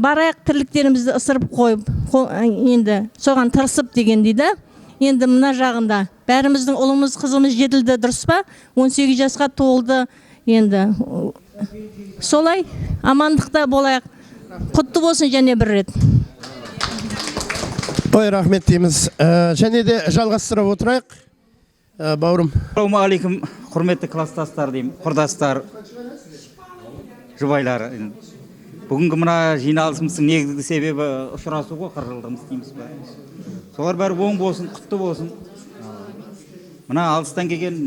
барайық, тірліктерімізді ысырып қойып, енді соған тырысып дегендей да. енді мына жағында бәріміздің ұлымыз қызымыз жетілді, дұрыс па? 18 жасқа толды. Енді солай амандықта болайық. Құтты болсын және бір рет. Ой, рахмет дейміз. Және де жалғастырып отырайық. Бауырым. Ассалаумағалейкум, құрметті класстастар деймін, құрдастар, жұбайлар. Бүгінгі мына жиналысымыздың негізгі себебі ұшырасу ғой, қырғылдығымыз дейміз бе. Солар бәрі оң болсын, құтты болсын. Мына алыстан келген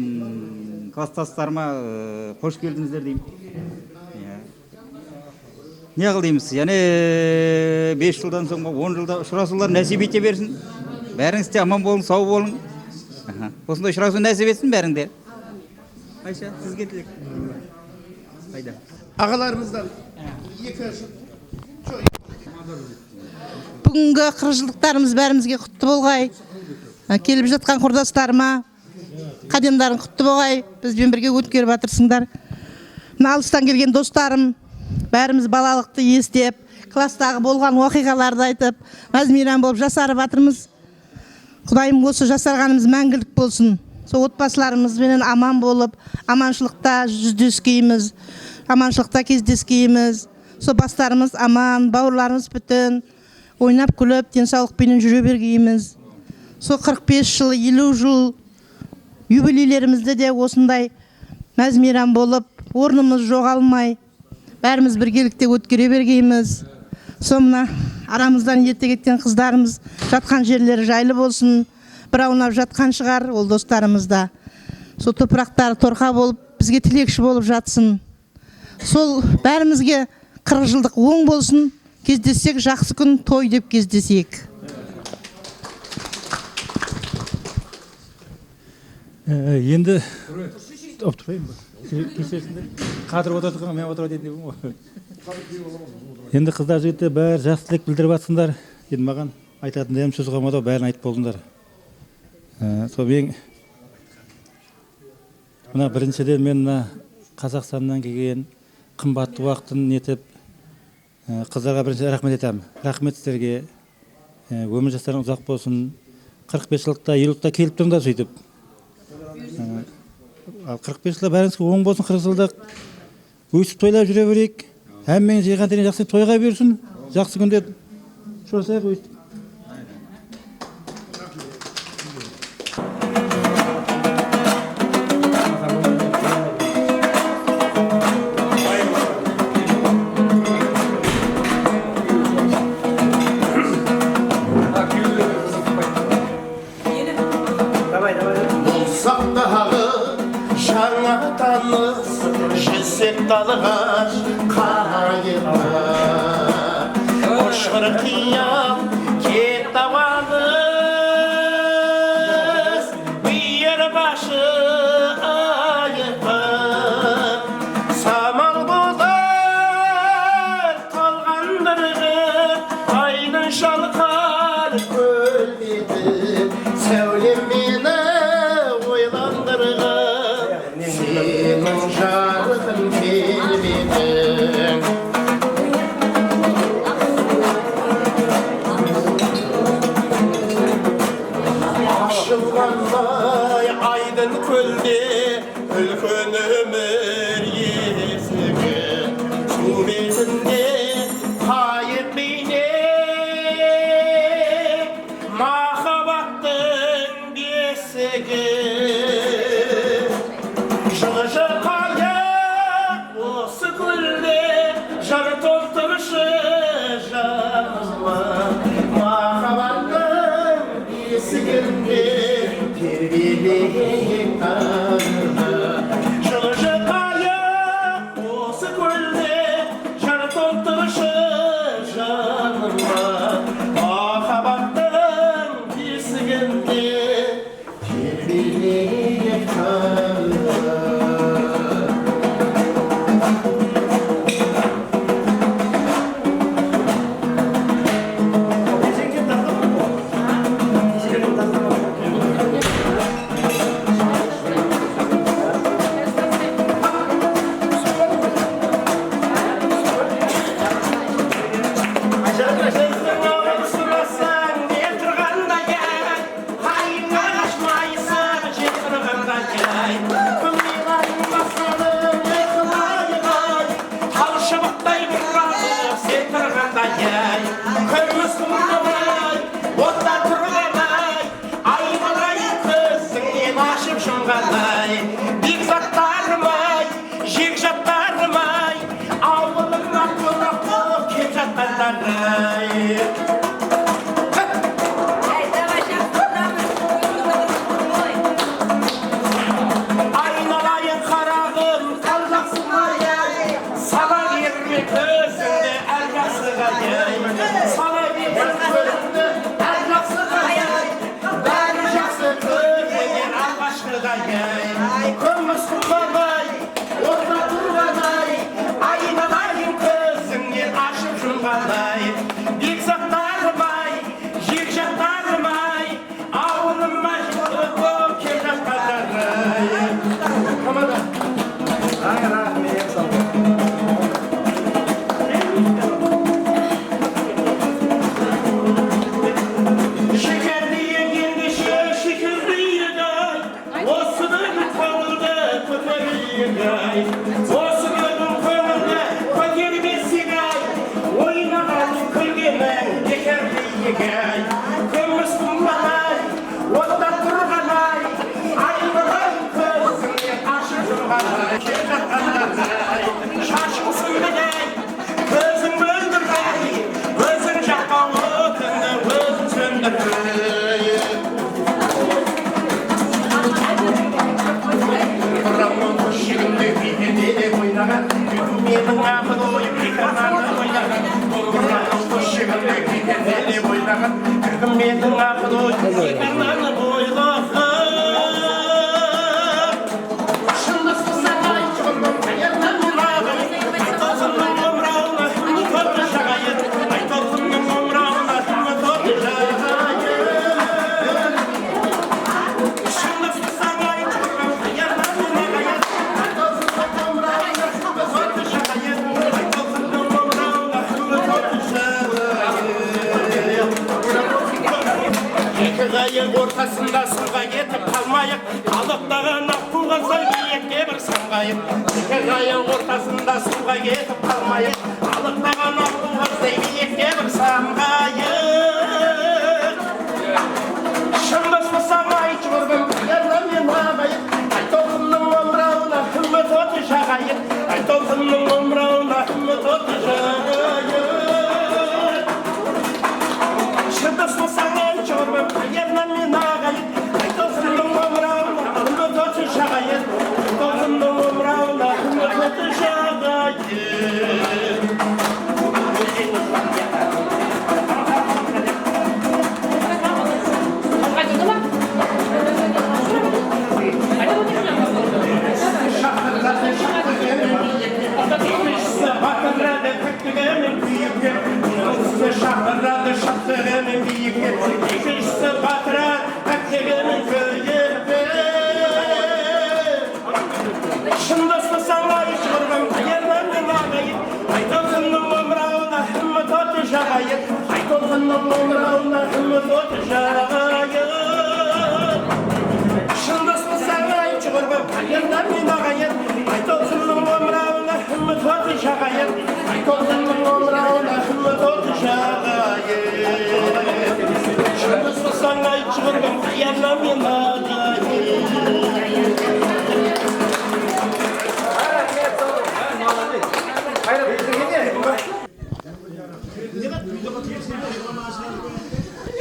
класстастарыма қош келдіңіздер деймін. Не қыл дейміз, яғни 5 жылдан соң 10 жылда ұшырасулар нәсіп ете берсін. Бәріңіз де аман болың, сау болың. Осындай ұшырасу нәсіп етсін бәріңде. Айша, сізге тілек. Қайда? Ағаларымыздан Бүгінгі қырғылдықтарымыз бәрімізге құтты болғай. Келіп жатқан құрдастарыма қадамдарың құтты болғай. Бізбен бірге өткеріп жатырсыңдар. Алыстан келген достарым, бәріміз балалықты естеп, класстағы болған оқиғаларды айтып, мәз-мейрам болып жасарып жатырмыз. Құдайым осы жасарғанымыз мәңгілік болсын. Сол отбасыларымызбен аман болып, аманшылықта жүздескейміз, аманшылықта кездескейміз. Сол бастарымыз аман, бауырларымыз бүтін, ойнап күліп, денсаулықпен жүре бергейміз. Сол 45 жыл, 50 жыл юбилейлерімізді де осындай мәз-мейрам болып, орнымыз жоғалмай, бәріміз біргелікте өткере бергейміз. Сонда арамыздан ерте кеткен қыздарымыз жатқан жерлері жайлы болсын. Бір аунап жатқан шығар ол достарымызда. Сол топырақтары торқа болып, бізге тілекші болып жатсын. Сол бәрімізге 40 жылдық оң болсын. Кездесек жақсы күн той деп кездесек. Енді қадыр отырдық, мен отыра дедім ғой. Енді қыздар жігіттер бәрі жақсы тілек білдіріп жатсыңдар. Енді маған айтатын дәм сөз қалмады, бәрін айтып болдыңдар. Сол мен мына біріншіден мен мына Қазақстаннан келген қымбатты уақытын нетіп қыздарға бірінші рахмет етемін. Рахмет сіздерге. Өмір жастарың ұзақ болсын. 45 жылдықта, 50 жылдықта келіп тұрыңдар сөйтіп. Ал 45 жылда бәріңізге оң болсын, 40 жылдық өсіп тойлап жүре берейік. Әммен жиған тене жақсы тойға берсін. Жақсы күнде шорсайық өйстіп. Dalğaç kayıma Hoşgır kıyam Ket davalız Bir yer başı ayıpa Samal bular Kalgandırgı Aynen şalkar Kölbedi Sevlim beni Oylandırgı Senin jarıkın Aşılganday aydın kölde Ülkün ömür yesigi Su betinde kayıp beyne Mahabattın besigi Şışı kalya қағарай. Айналайын қарағым, қалжақсың ай, сала берме көзіңді әл жақсыға ай. Сала берме көзіңді әл жақсыға ай. Бәрі жақсы көрмеген алғашқыға ай. Көміс құлмағай, орта тұрғанай, айналайын көзіңнен ашып жұмғанай. Бекзаттарым-ай, жекжаттарым-ай, ауылым-ай, кел жатқандар-ай. Команда. Рахмет, сау бол. Şekerli yengeçe şekerli yeday, osudun kolunda köperi yeday, osudun kolunda köperi besigay, oynanan kölgemen yekerli yegay, kömüs kumlanay, otta turganay, aynalar közünde aşı durganay, şekerli şaşkısın beday, gözün öldürgay, gözün jakkan otunda gözün söndürgay. Ramon şirinli bideli oynagan, menin akıl oyup yıkananı oynagan. Ramon şirinli bideli oynagan, menin akıl oyup yıkananı oynagan. Gayın ortasında suға кетіп қалмайық, қалықтаған аққуға сай биікке бір самғайық. Гайын ортасында суға кетіп қалмайық, қалықтаған аққуға сай биікке бір самғайық. Шыңдыспасам айт жүргім, ерді мен ағайық, айтолқынның омырауына үміт оты жағайық, айтолқынның омырауына үміт оты жағайық. Шыңдыспасам айт жүргім, ерді мен ағайық, айтолқынның омырауына үміт оты жағайық, айтолқынның омырауына үміт оты жағайық. Батырады күттігінің күйікке, екіншісі шақырады шақтығының биікке, екіншісі батырады күттігінің күйікке. Шындыспасаң айт жүргім, ернімнің ағайып, айтолқынның омырауына үміт оты жағайып, айтолқынның омырауына үміт оты жағайып. Шындыспасаң айт жүргім, ернімнің ағайып, айтолқынның омырауына үміт оты жағайып, айтолқынның омырауына үміт оты жағайып. Шындыспасаң айт жүргім, ернімнің ағайып.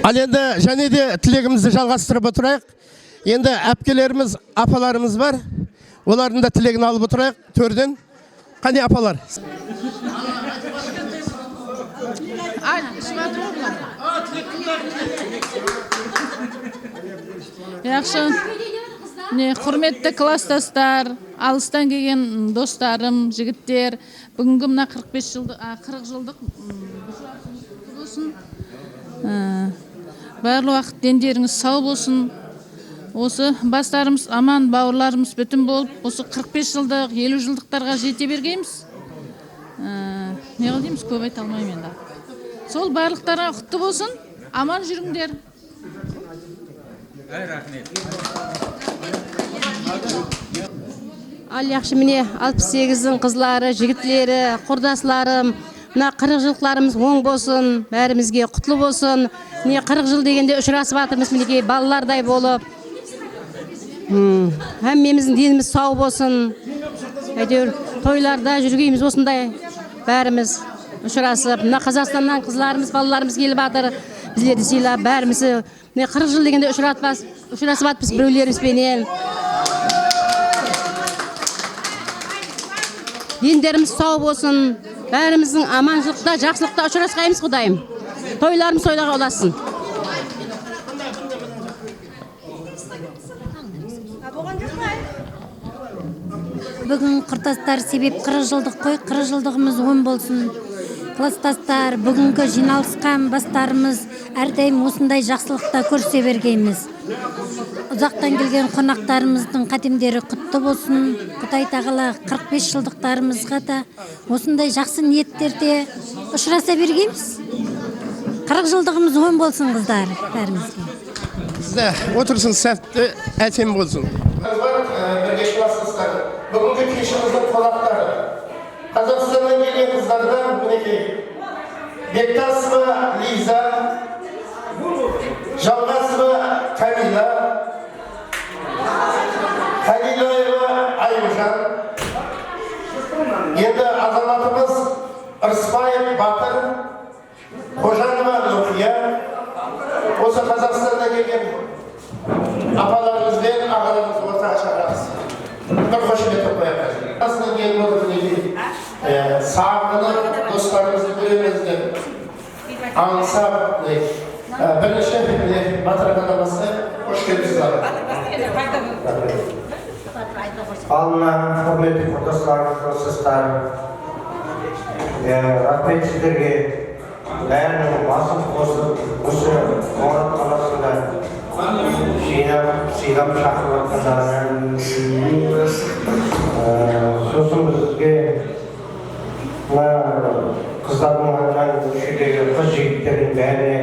Ал енді және де тілегімізді жалғастырып отырайық. Енді әпкелеріміз, апаларымыз бар. Олардың да тілегін алып отырайық төрден. Қане апалар? Яқшы, құрметті класстастар, алыстан келген достарым, жігіттер, бүгінгі мына 40 жылдық болсын. Барлық уақыт дендеріңіз сау болсын. Осы бастарымыз аман, бауырларымыз бүтін болып, осы 45 жылдық, 50 жылдықтарға жете бергейміз. Не қылдейміз, көп айта алмаймын енді. Сол барлықтарға құтты болсын, аман жүріңдер. Рахмет. Ал яқшы, міне 68-дің қызлары, жігітлері, құрдасларым, мына 40 жылқыларымыз оң болсын, бәрімізге құтлы болсын. Міне 40 жыл дегенде ұшырасып атырмыз, мінекей балалардай болып. Әммеміздің деніміз сау болсын. Әйтеуір тойларда жүргейміз осындай бәріміз. ұшырасып, мына Қазақстаннан қызларымыз, балаларымыз келіп жатыр. Біздерді сыйлап, бәрімізді 40 жыл дегенде ұшырасып жатырмыз біреулерімізбенен. Дендеріміз сау болсын, бәріміздің аманшылықта, жақсылықта ұшырасқаймыз Құдайым. Тойларымыз тойларға оласын. Бүгін құртастар себеп 40 жылдық қой, 40 жылдығымыз 10 болсын. Кластастар, бүгінгі жиналысқан бастарымыз әрдайым осындай жақсылықта көрсе бергейміз. Ұзақтан келген қонақтарымыздың қатемдері құтты болсын. Құдай тағала 45 жылдықтарымызға да осындай жақсы ниеттерде ұшыраса бергейміз. 40 жылдығымыз 10 болсын қыздар бәрімізге. Сізде отырсын сәтті әтем болсын. Бірге кластастар, бүгінгі кешіміздің қонақтары. Қазақстаннан келген қыздардан мінекей Бектасова Лиза, Жалғасова Камила, Халилаева Аймжан, енді азаматымыз Ырысбаев Батыр, Қожанова Нұрқия, осы Қазақстаннан келген апаларымыз бен ағаларымыз ортаға шақырамыз. Бір қошемет қояйық. Қазақстаннан келген мінекей сағынып достарымызды көреміз деп аңсап бірінші батырағаннан бастап қош келіпсіздер. Алына құрметті құрдастар, кластастар, рахмет сіздерге. Бәрінің басын қосып, осы Қоңырат қаласында сыйлап шақырып жатқандарына сосын бізге қыздардың атынан көшедегі қыз жігіттердің бәріне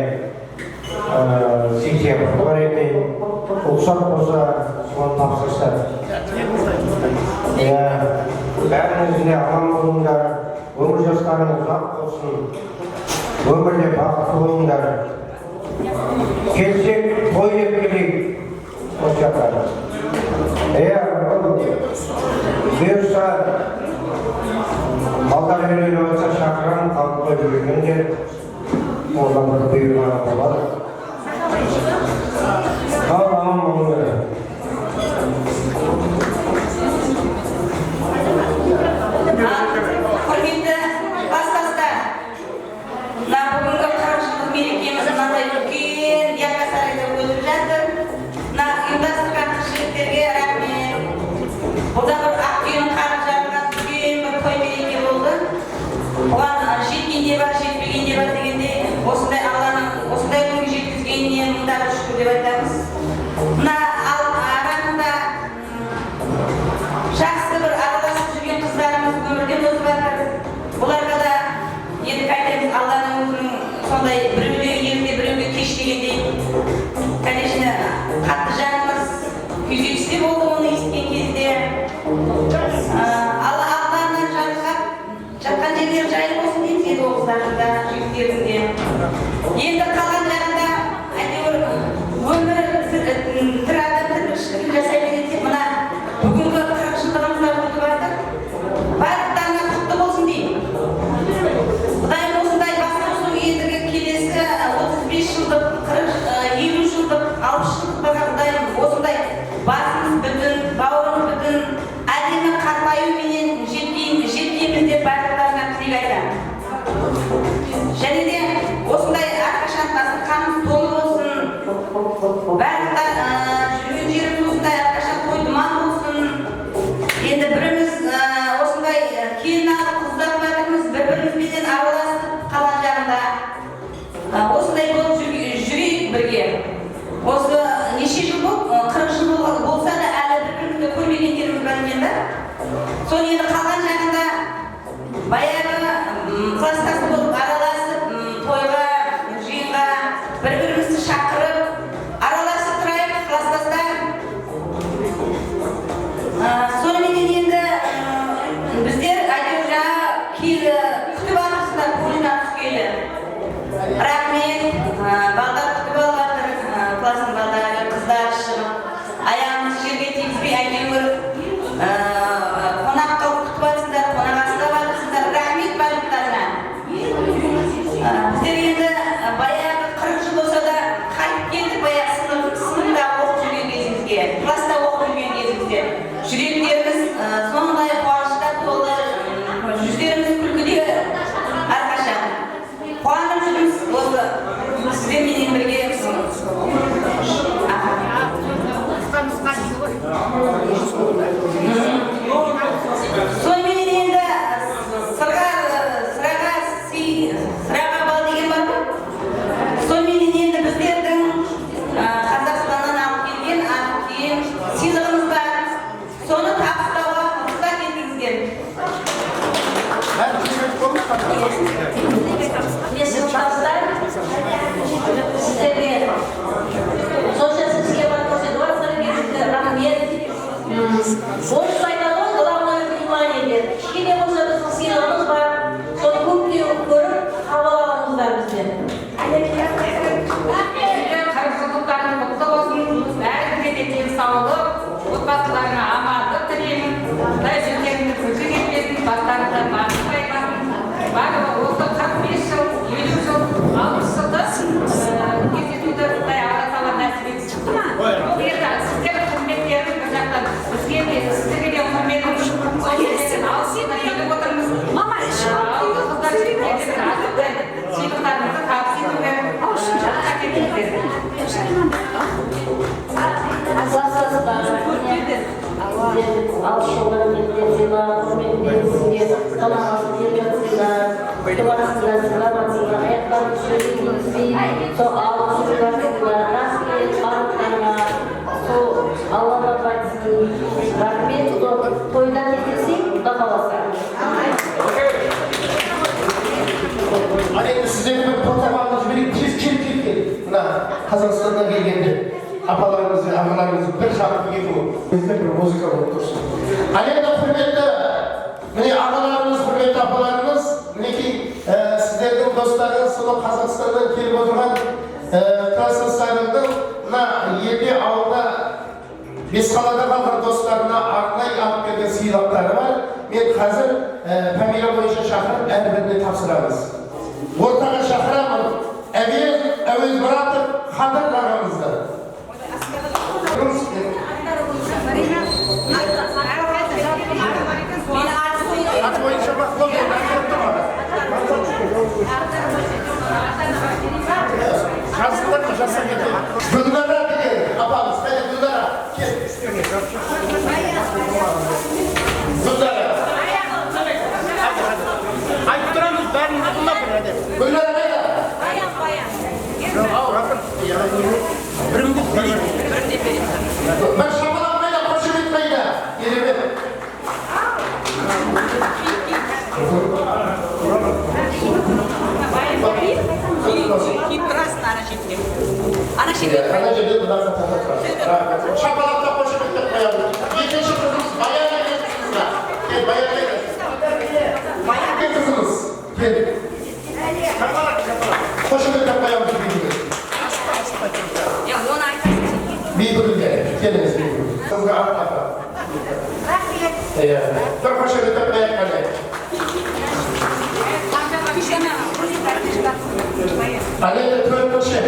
сый-сияпаты бар екен. Рұқсат болса соны тапсырса. Бәріңізге аман болыңдар, өмір жастарыңыз ұзақ болсын. Өмірде бақытты болыңдар. Келсек той деп келейік. Осы жаққа. Бұйырса балдар үйрене болса шақырам, қалып қойып жүргендер. Одан бір бұйырған болады. Ал аман болыңдар. Құрметті кластастар, бүгінгі 40 жылдық мерекеміз мынандай үлкен Диакасарайда өтіп жатыр. Ұйымдастырған жігіттерге рахмет. Бұл да бір ақтүйін қарып жатқан үлкен бір той мереке болды. Оған жеткен де бар, жетпеген де бар дегенде, осындай Алланың осындай күнге жеткізгеніне мыңдап шүкір деп айтамыз. Мына арамызда жақсы бір араласып жүрген қыздарымыз өмірден өтіп жатыр. Бұларға да енді қайтеміз Алланың өзінің сондай біреуге ерте біреуге кеш дегендей. Конечно, қатты жанымыз күйзелісте болды оны естіген кезде. Алла алдарынан жарылғап жатқан жерлері жайлы болсын дейміз енді ол қыздардың да жігіттердің де. Енді қалған жағында әйтеуір өмір тірі адам тірлікшілігін жасай береді. Мына бүгінгі 40 жылдығымызда өтіп жатыр. Барлықтарына құтты болсын деймін. Құдайым осындай басқосу ендігі келесі 35 жылдық, 50 жылдық, 60 жылдықтарға Құдайым осындай басымыз бүтін, бауырымыз бүтін, әдемі қарпаюменен жеткеніміз деп барлықтарына тілек айтамын. Және де осындай әрқашан дастарханымыз толы болсын. Барлықтар жүрген жеріміз осындай әрқашан той думан болсын. Енді біріміз осындай келін алып қыздап жатырмыз, бір-бірімізбен араласып қалған жағында осындай болып жүрейік бірге. Осы неше жыл болып, 40 жыл болса да әлі бір-бірімізді көрмегендеріміз бар екен да. Сол енді қалған жағында баяғы кластас болып араласып, тойға, жиынға бір-бірімізді шақырып араласып тұрайық кластастар. Соныменен енді біздер әйтеуір жаңа күтіп алыпсыздар пойыздан түскелі. Рахмет, балдар күтіп алып жатыр, класстың балдары, қыздар шығып, аяғымыз жерге тигізбей әйтеуір қонақ қылып күтіп алыпсыздар, қонақ астап алыпсыздар. Рахмет барлықтарына. сыныптастар сіздерге сонша сізге көрсетіп рахмет. Орыс айтады ғой, главное внимание деп. Кішкене болса біздің сыйлығымыз бар. Соны көптеу көріп қабыл алыңыздар бізден. Қайырсыздықтарың құтты болсын, бәріңізге де денсаулық, отбасыларыңа амандық тілеймін. Құдай сөздеріңді күлкі кетпесін, бастарыңызда бақыт байқасын. Барлығы осы 45 жыл, 50 жыл, 60 жылды кездесуді Құдай алла тағала нәсіп етсін. Бұл енді сіздердің қызметтеріңіз бір жақтан бізге де, сіздерге де құрметім үшін сол жерден алысында келіп отырмыз. Ауылды қыздар жігіттердің азықты сыйлықтарыңызды табыс етуге жаққа кетіңіздер. Алыс жолдан келгендеріңізге құрметтеріңізге қонағыңыз бермесіңіздер, құтыласыңдар, сыйламасыңдар, аяқтарыңыз сөйлемейсіздей, сол алып жүргеніңіздер, рахмет барлықтарыңа, сол Алла айтсын, рахмет, тойда кездесейік, Құда қаласа. Ал енді сіздерді бір тоқтамағымыз жіберейік, кел. Мына Қазақстаннан келгенде апаларымыз, ағаларымыз бір шақырып кету. Бізде бір музыка болып тұрсын. Ал енді құрметті, міне ағаларымыз, құрметті апаларымыз, мінекей сіздердің достарыңыз, соны Қазақстаннан келіп отырған класстастарымның мына елде ауылда Бесқалада қалған достарына арнайы алып берген сыйлықтары бар. Мен қазір фамилия бойынша шақырып әрбіріне тапсырамыз. Ортаға шақырамын. Әуез Мұратов Қадыр ағамызды. Аты бойынша бақ болды, жазсындар ма, жазса кетеді. Гүлдара деген апамыз, қайда Гүлдара? Кел. Гүлдара. Айтып тұрамыз, бәрін ұтылма бір әдем. Гүлдара қайда? Бірімді берейін. Бір шапалақ қайда, қошемет қайда? Елемет. Киіп тұрасың ана шетке. Ана шетке. Ана жерде бұдан қатар. Шапалақта қошеметтеп қоямыз. Екінші қызымыз Баян екен қызымызға. Кел, Баян екен. Баян екен қызымыз. Кел. Қошеметтеп қоямыз бейбігі. Оны айтасың. Бейбігіге. Келіңіз бейбігі. Қызға артаға. Рахмет. Бір қошеметтеп қояқ қане. Әлия төртінші.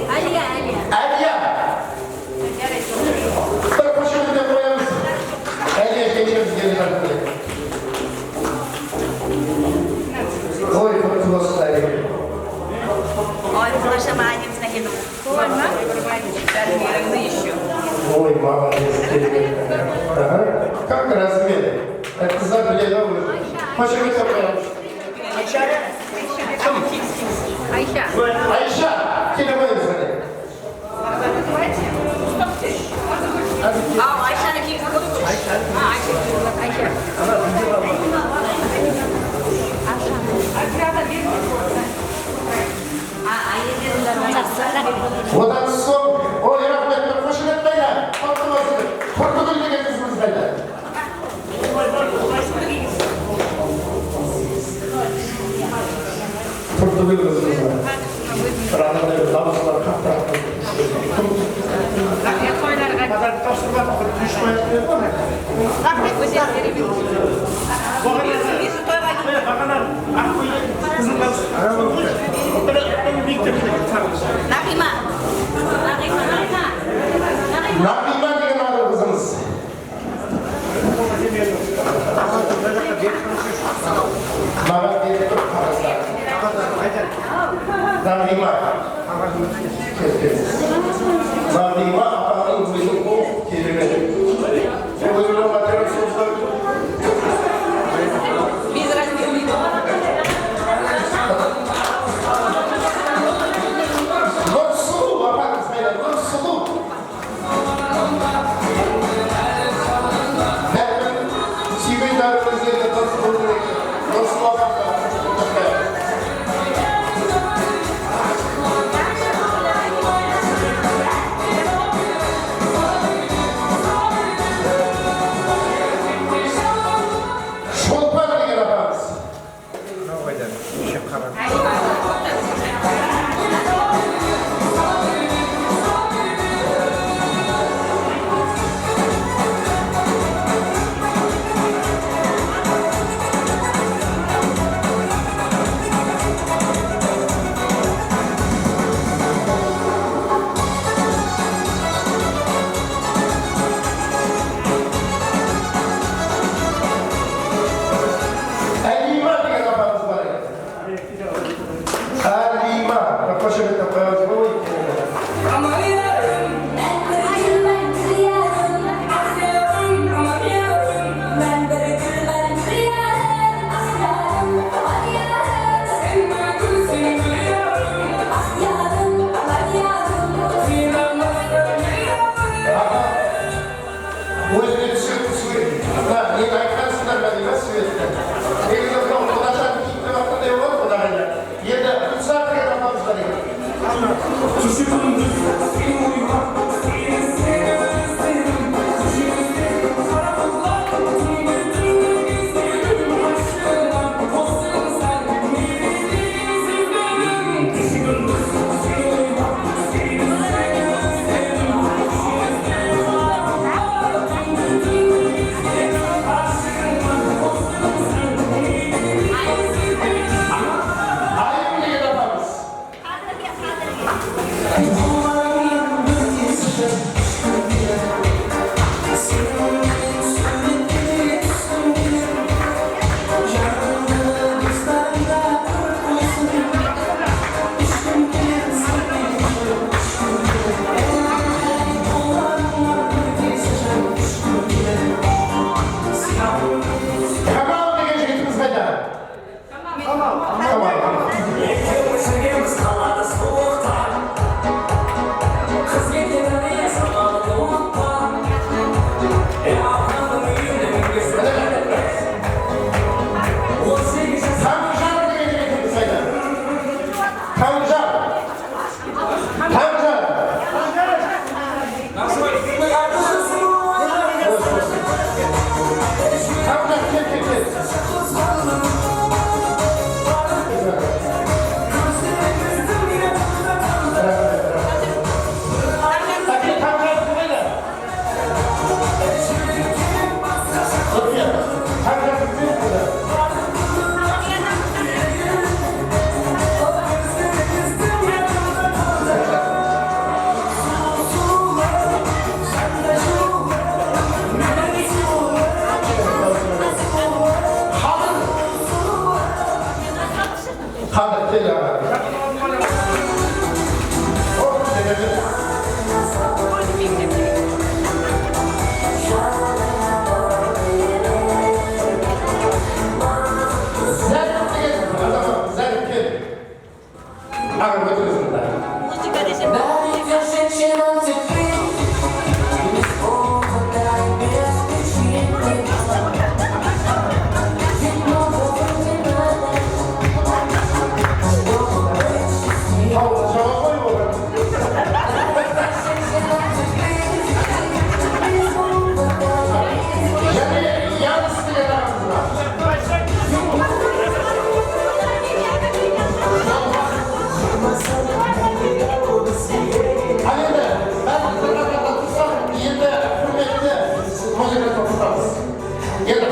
Әлия. Әлия. Бір қошеметтеп қоямыз. Әлия кешеміз келе жатыр. Ой, құрты болсын Әлия. Ой, құлашама әдемісіне келдім. Ой, ма? Тәрбиеліңді еще. Ой, молодец. Как размер? Қыздар біледі ғой. Қошеметтеп қоямыз. Айша, келе қойыңыз қане. Айшаны келгізіп отыр. Айша. Одан соң, ой, рахмет, бір қошемет қайда? Құртығыл деген қызымыз қайда? Құртығыл қызымыз қайда? Бір адамдар дауысылар қақтырап. Қазір тапсырған бір түш қояқ берді ме? Рахмет, Бағана ақ көйлек қызын қалсын. Нағима. Нағима деген ағыл қызымыз. Маған беріп тұр қарыздар. Нағима. Нағима апаның өзінің ол керемет. Өзінің материал соғыстар. Нұрсұлу апаңыз қайда? Нұрсұлу. Бәрін сүйген дарымыз елді дұрыс болу керек. Нұрсұлу апа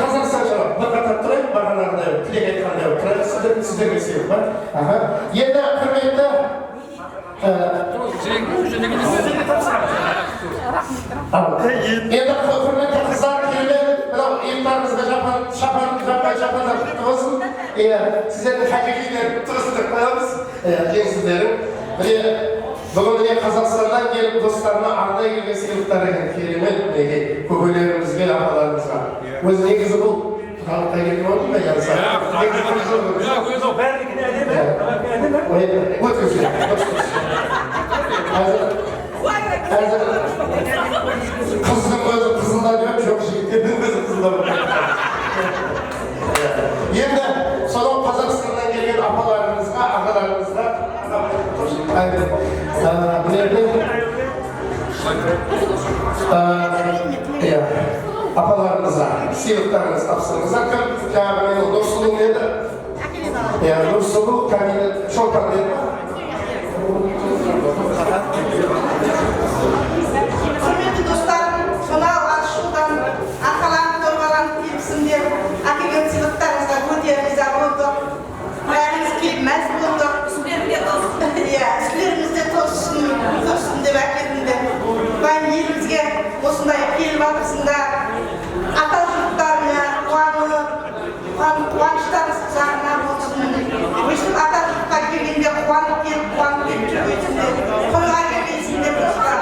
Қазақстан жауап. Bir қатар тұрайық, бағанағыдай тілек айтқандай тұрайық. Сіздерге сыйлық бар. Енді құрметті енді құрметті қыздар келген мынау иықтарыңызға шапанды жаппай шапандар құтты болсын. Сіздердің хакекейлер тұрысып қоямыз. Жеңсіздерің. Бүгін міне Қазақстаннан келіп достарына арнайы келген сыйлықтар екен. Керемет неге көкелерімізге, апаларымызға. Өзі негізі бұл халыққа келген болдың ба янса? Бәрінікіне әдемі. Өткізі. Қазір қыздың өзі қызылда жоқ, жоқ жігіттердің өзі қызылда бар. Енді сонау Қазақстаннан келген апаларымызға, ағаларымызға апаларымызға сыйлықтарыңыз тапсырыңыздар. Жаңағы менің Нұрсұлу еді. Нұрсұлу, Камилет, Шолпан еді. Құрметті достарым, сонау Атышулдан арқаланып торғаланып келіпсіңдер. Әкелген сыйлықтарыңызға өте риза болдық. Бәріңіз келіп мәз болдық. Үстілеріміз де тосын деп әкелдіңдер. Баян елімізге осындай келіп алыпсыңдар. Ата жұрттарына қуаныштарыңыз жағына болсын. Өйстіп ата жұртқа келгенде қуанып келіп жүргенсіңдер. Қойға келгенсіңдер достар.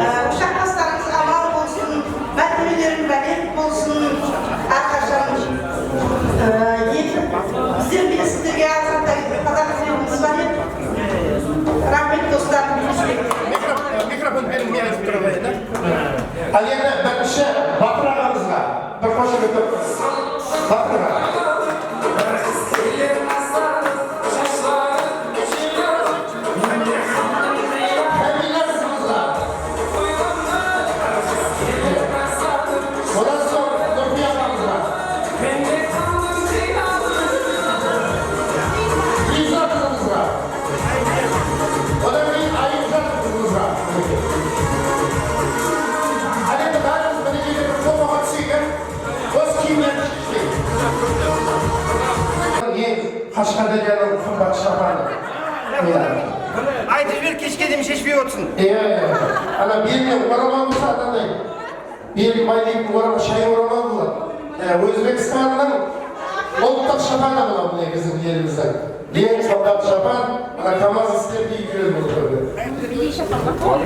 Ошақбастарыңыз аман болсын. Мәдениеттерің бәлет болсын. Әрқашан біздер сіздерге азаматтар қазақстанымыз бар еді. Рахмет достар. Микрофон берін мен айтып тұрып еді. Ал енді бірінші Батыр ағамызға бір қошемет Батыр аға. Одан соң Нұрби ағамызға. Риза қызымызға. Одан кейін Айымжан қызымызға. Ал енді бәріміз мінекейде бір қолмаға түсейік. Осы киімдерді шешейік. Ең Қашқадарияның қымбат шапаны. Айтып жібер, кешке дейін шешпей отырсын. Ана беліне орамал болса атандай. Белі майлайтын орамал, шай орамал болады. Өзбекстанның ұлттық шапаны мынау міне біздің еліміздің. Ең қымбат шапан, ана КамАЗ істеп киіп жүреді бұл көбі. Тон.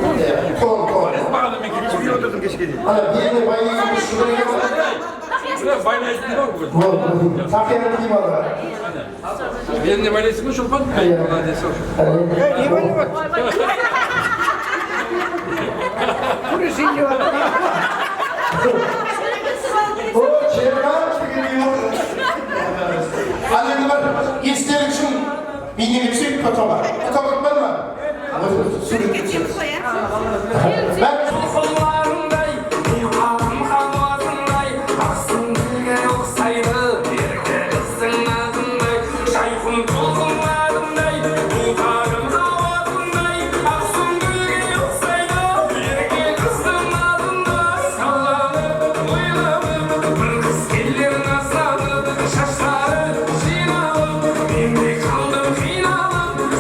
Ана беліне майлайтын шұбырген болады. Тақияны киіп алды. Беліне байлайсың ба шолпан? Не байлап Ал енді бар, естелік үшін бейнеге түсейік фотоға. Фотограф бар ма? Суретке түсеміз.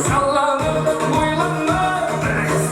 Sallanıp, boylanıp, bir kız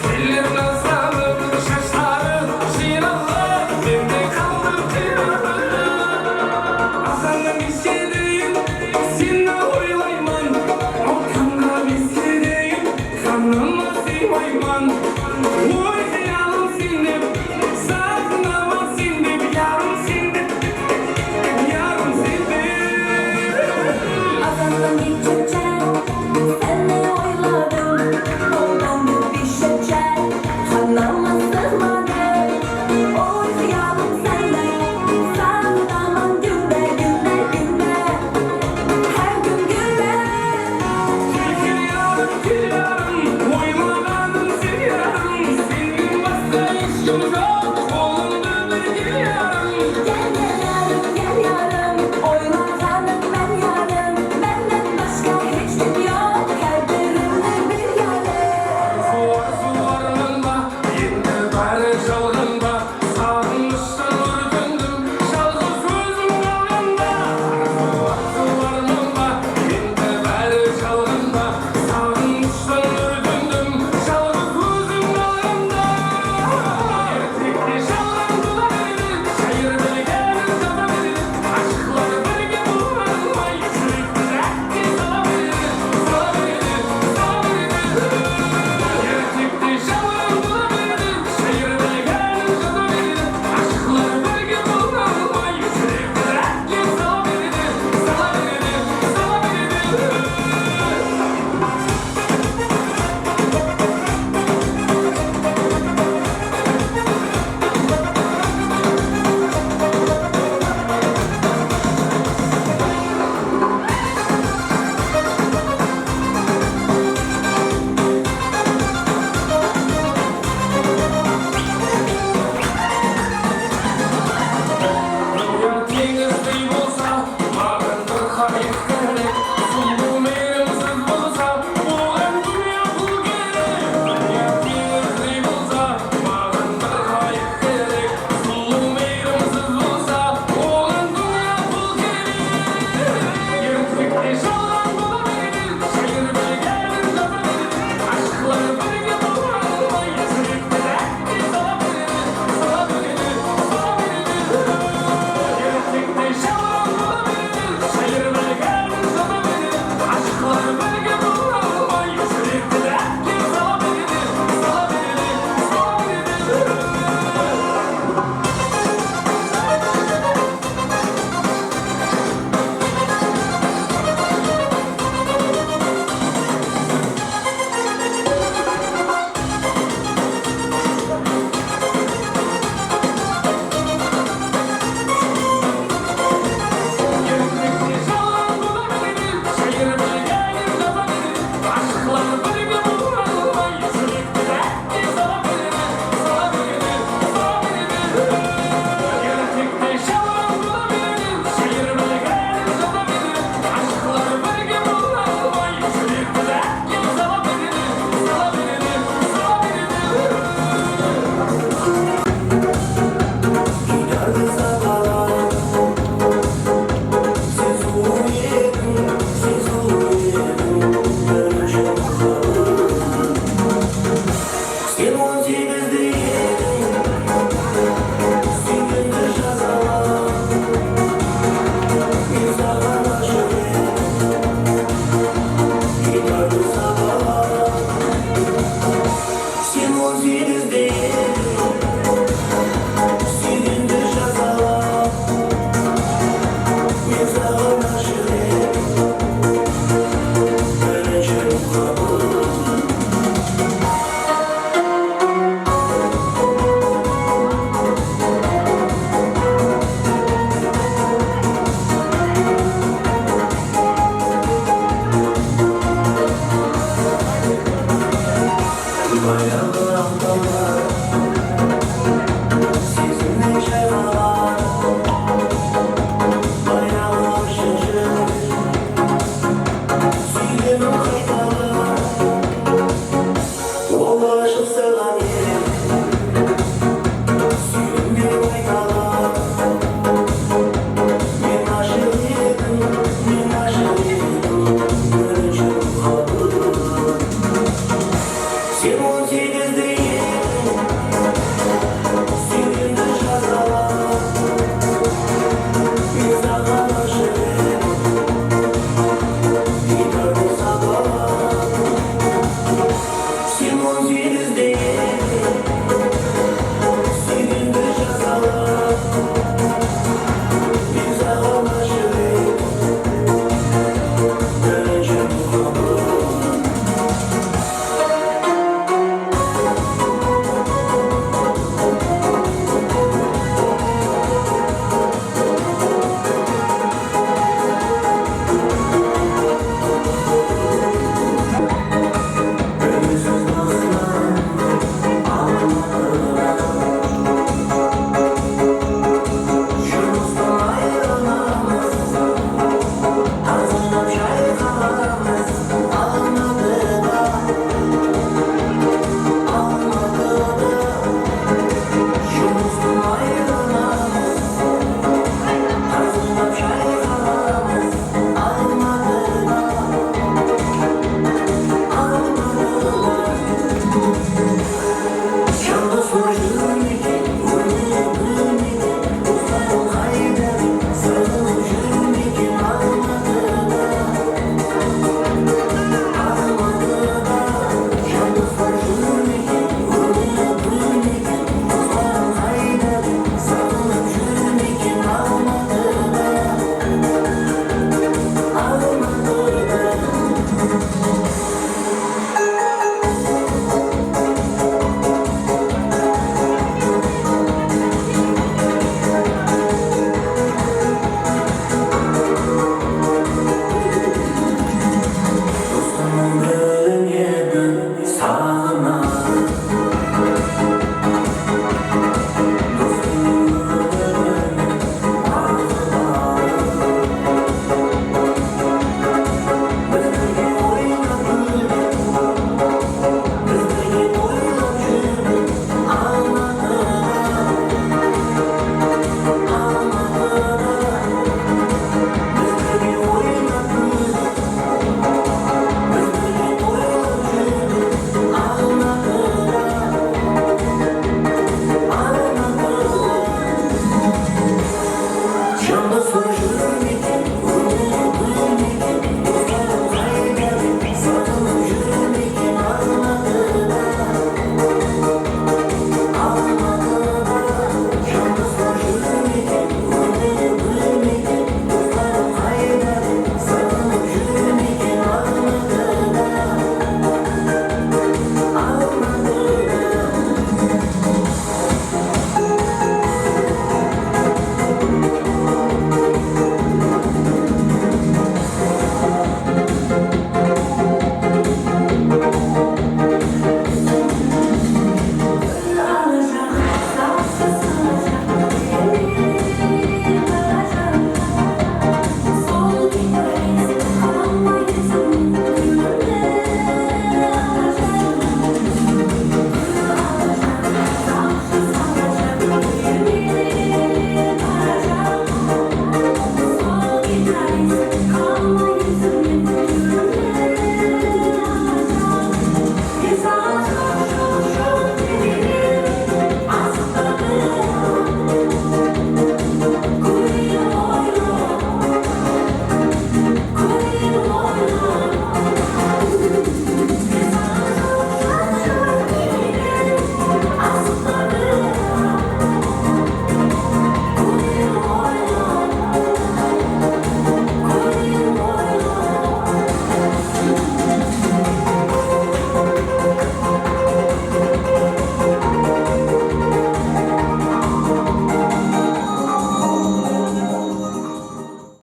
Bye.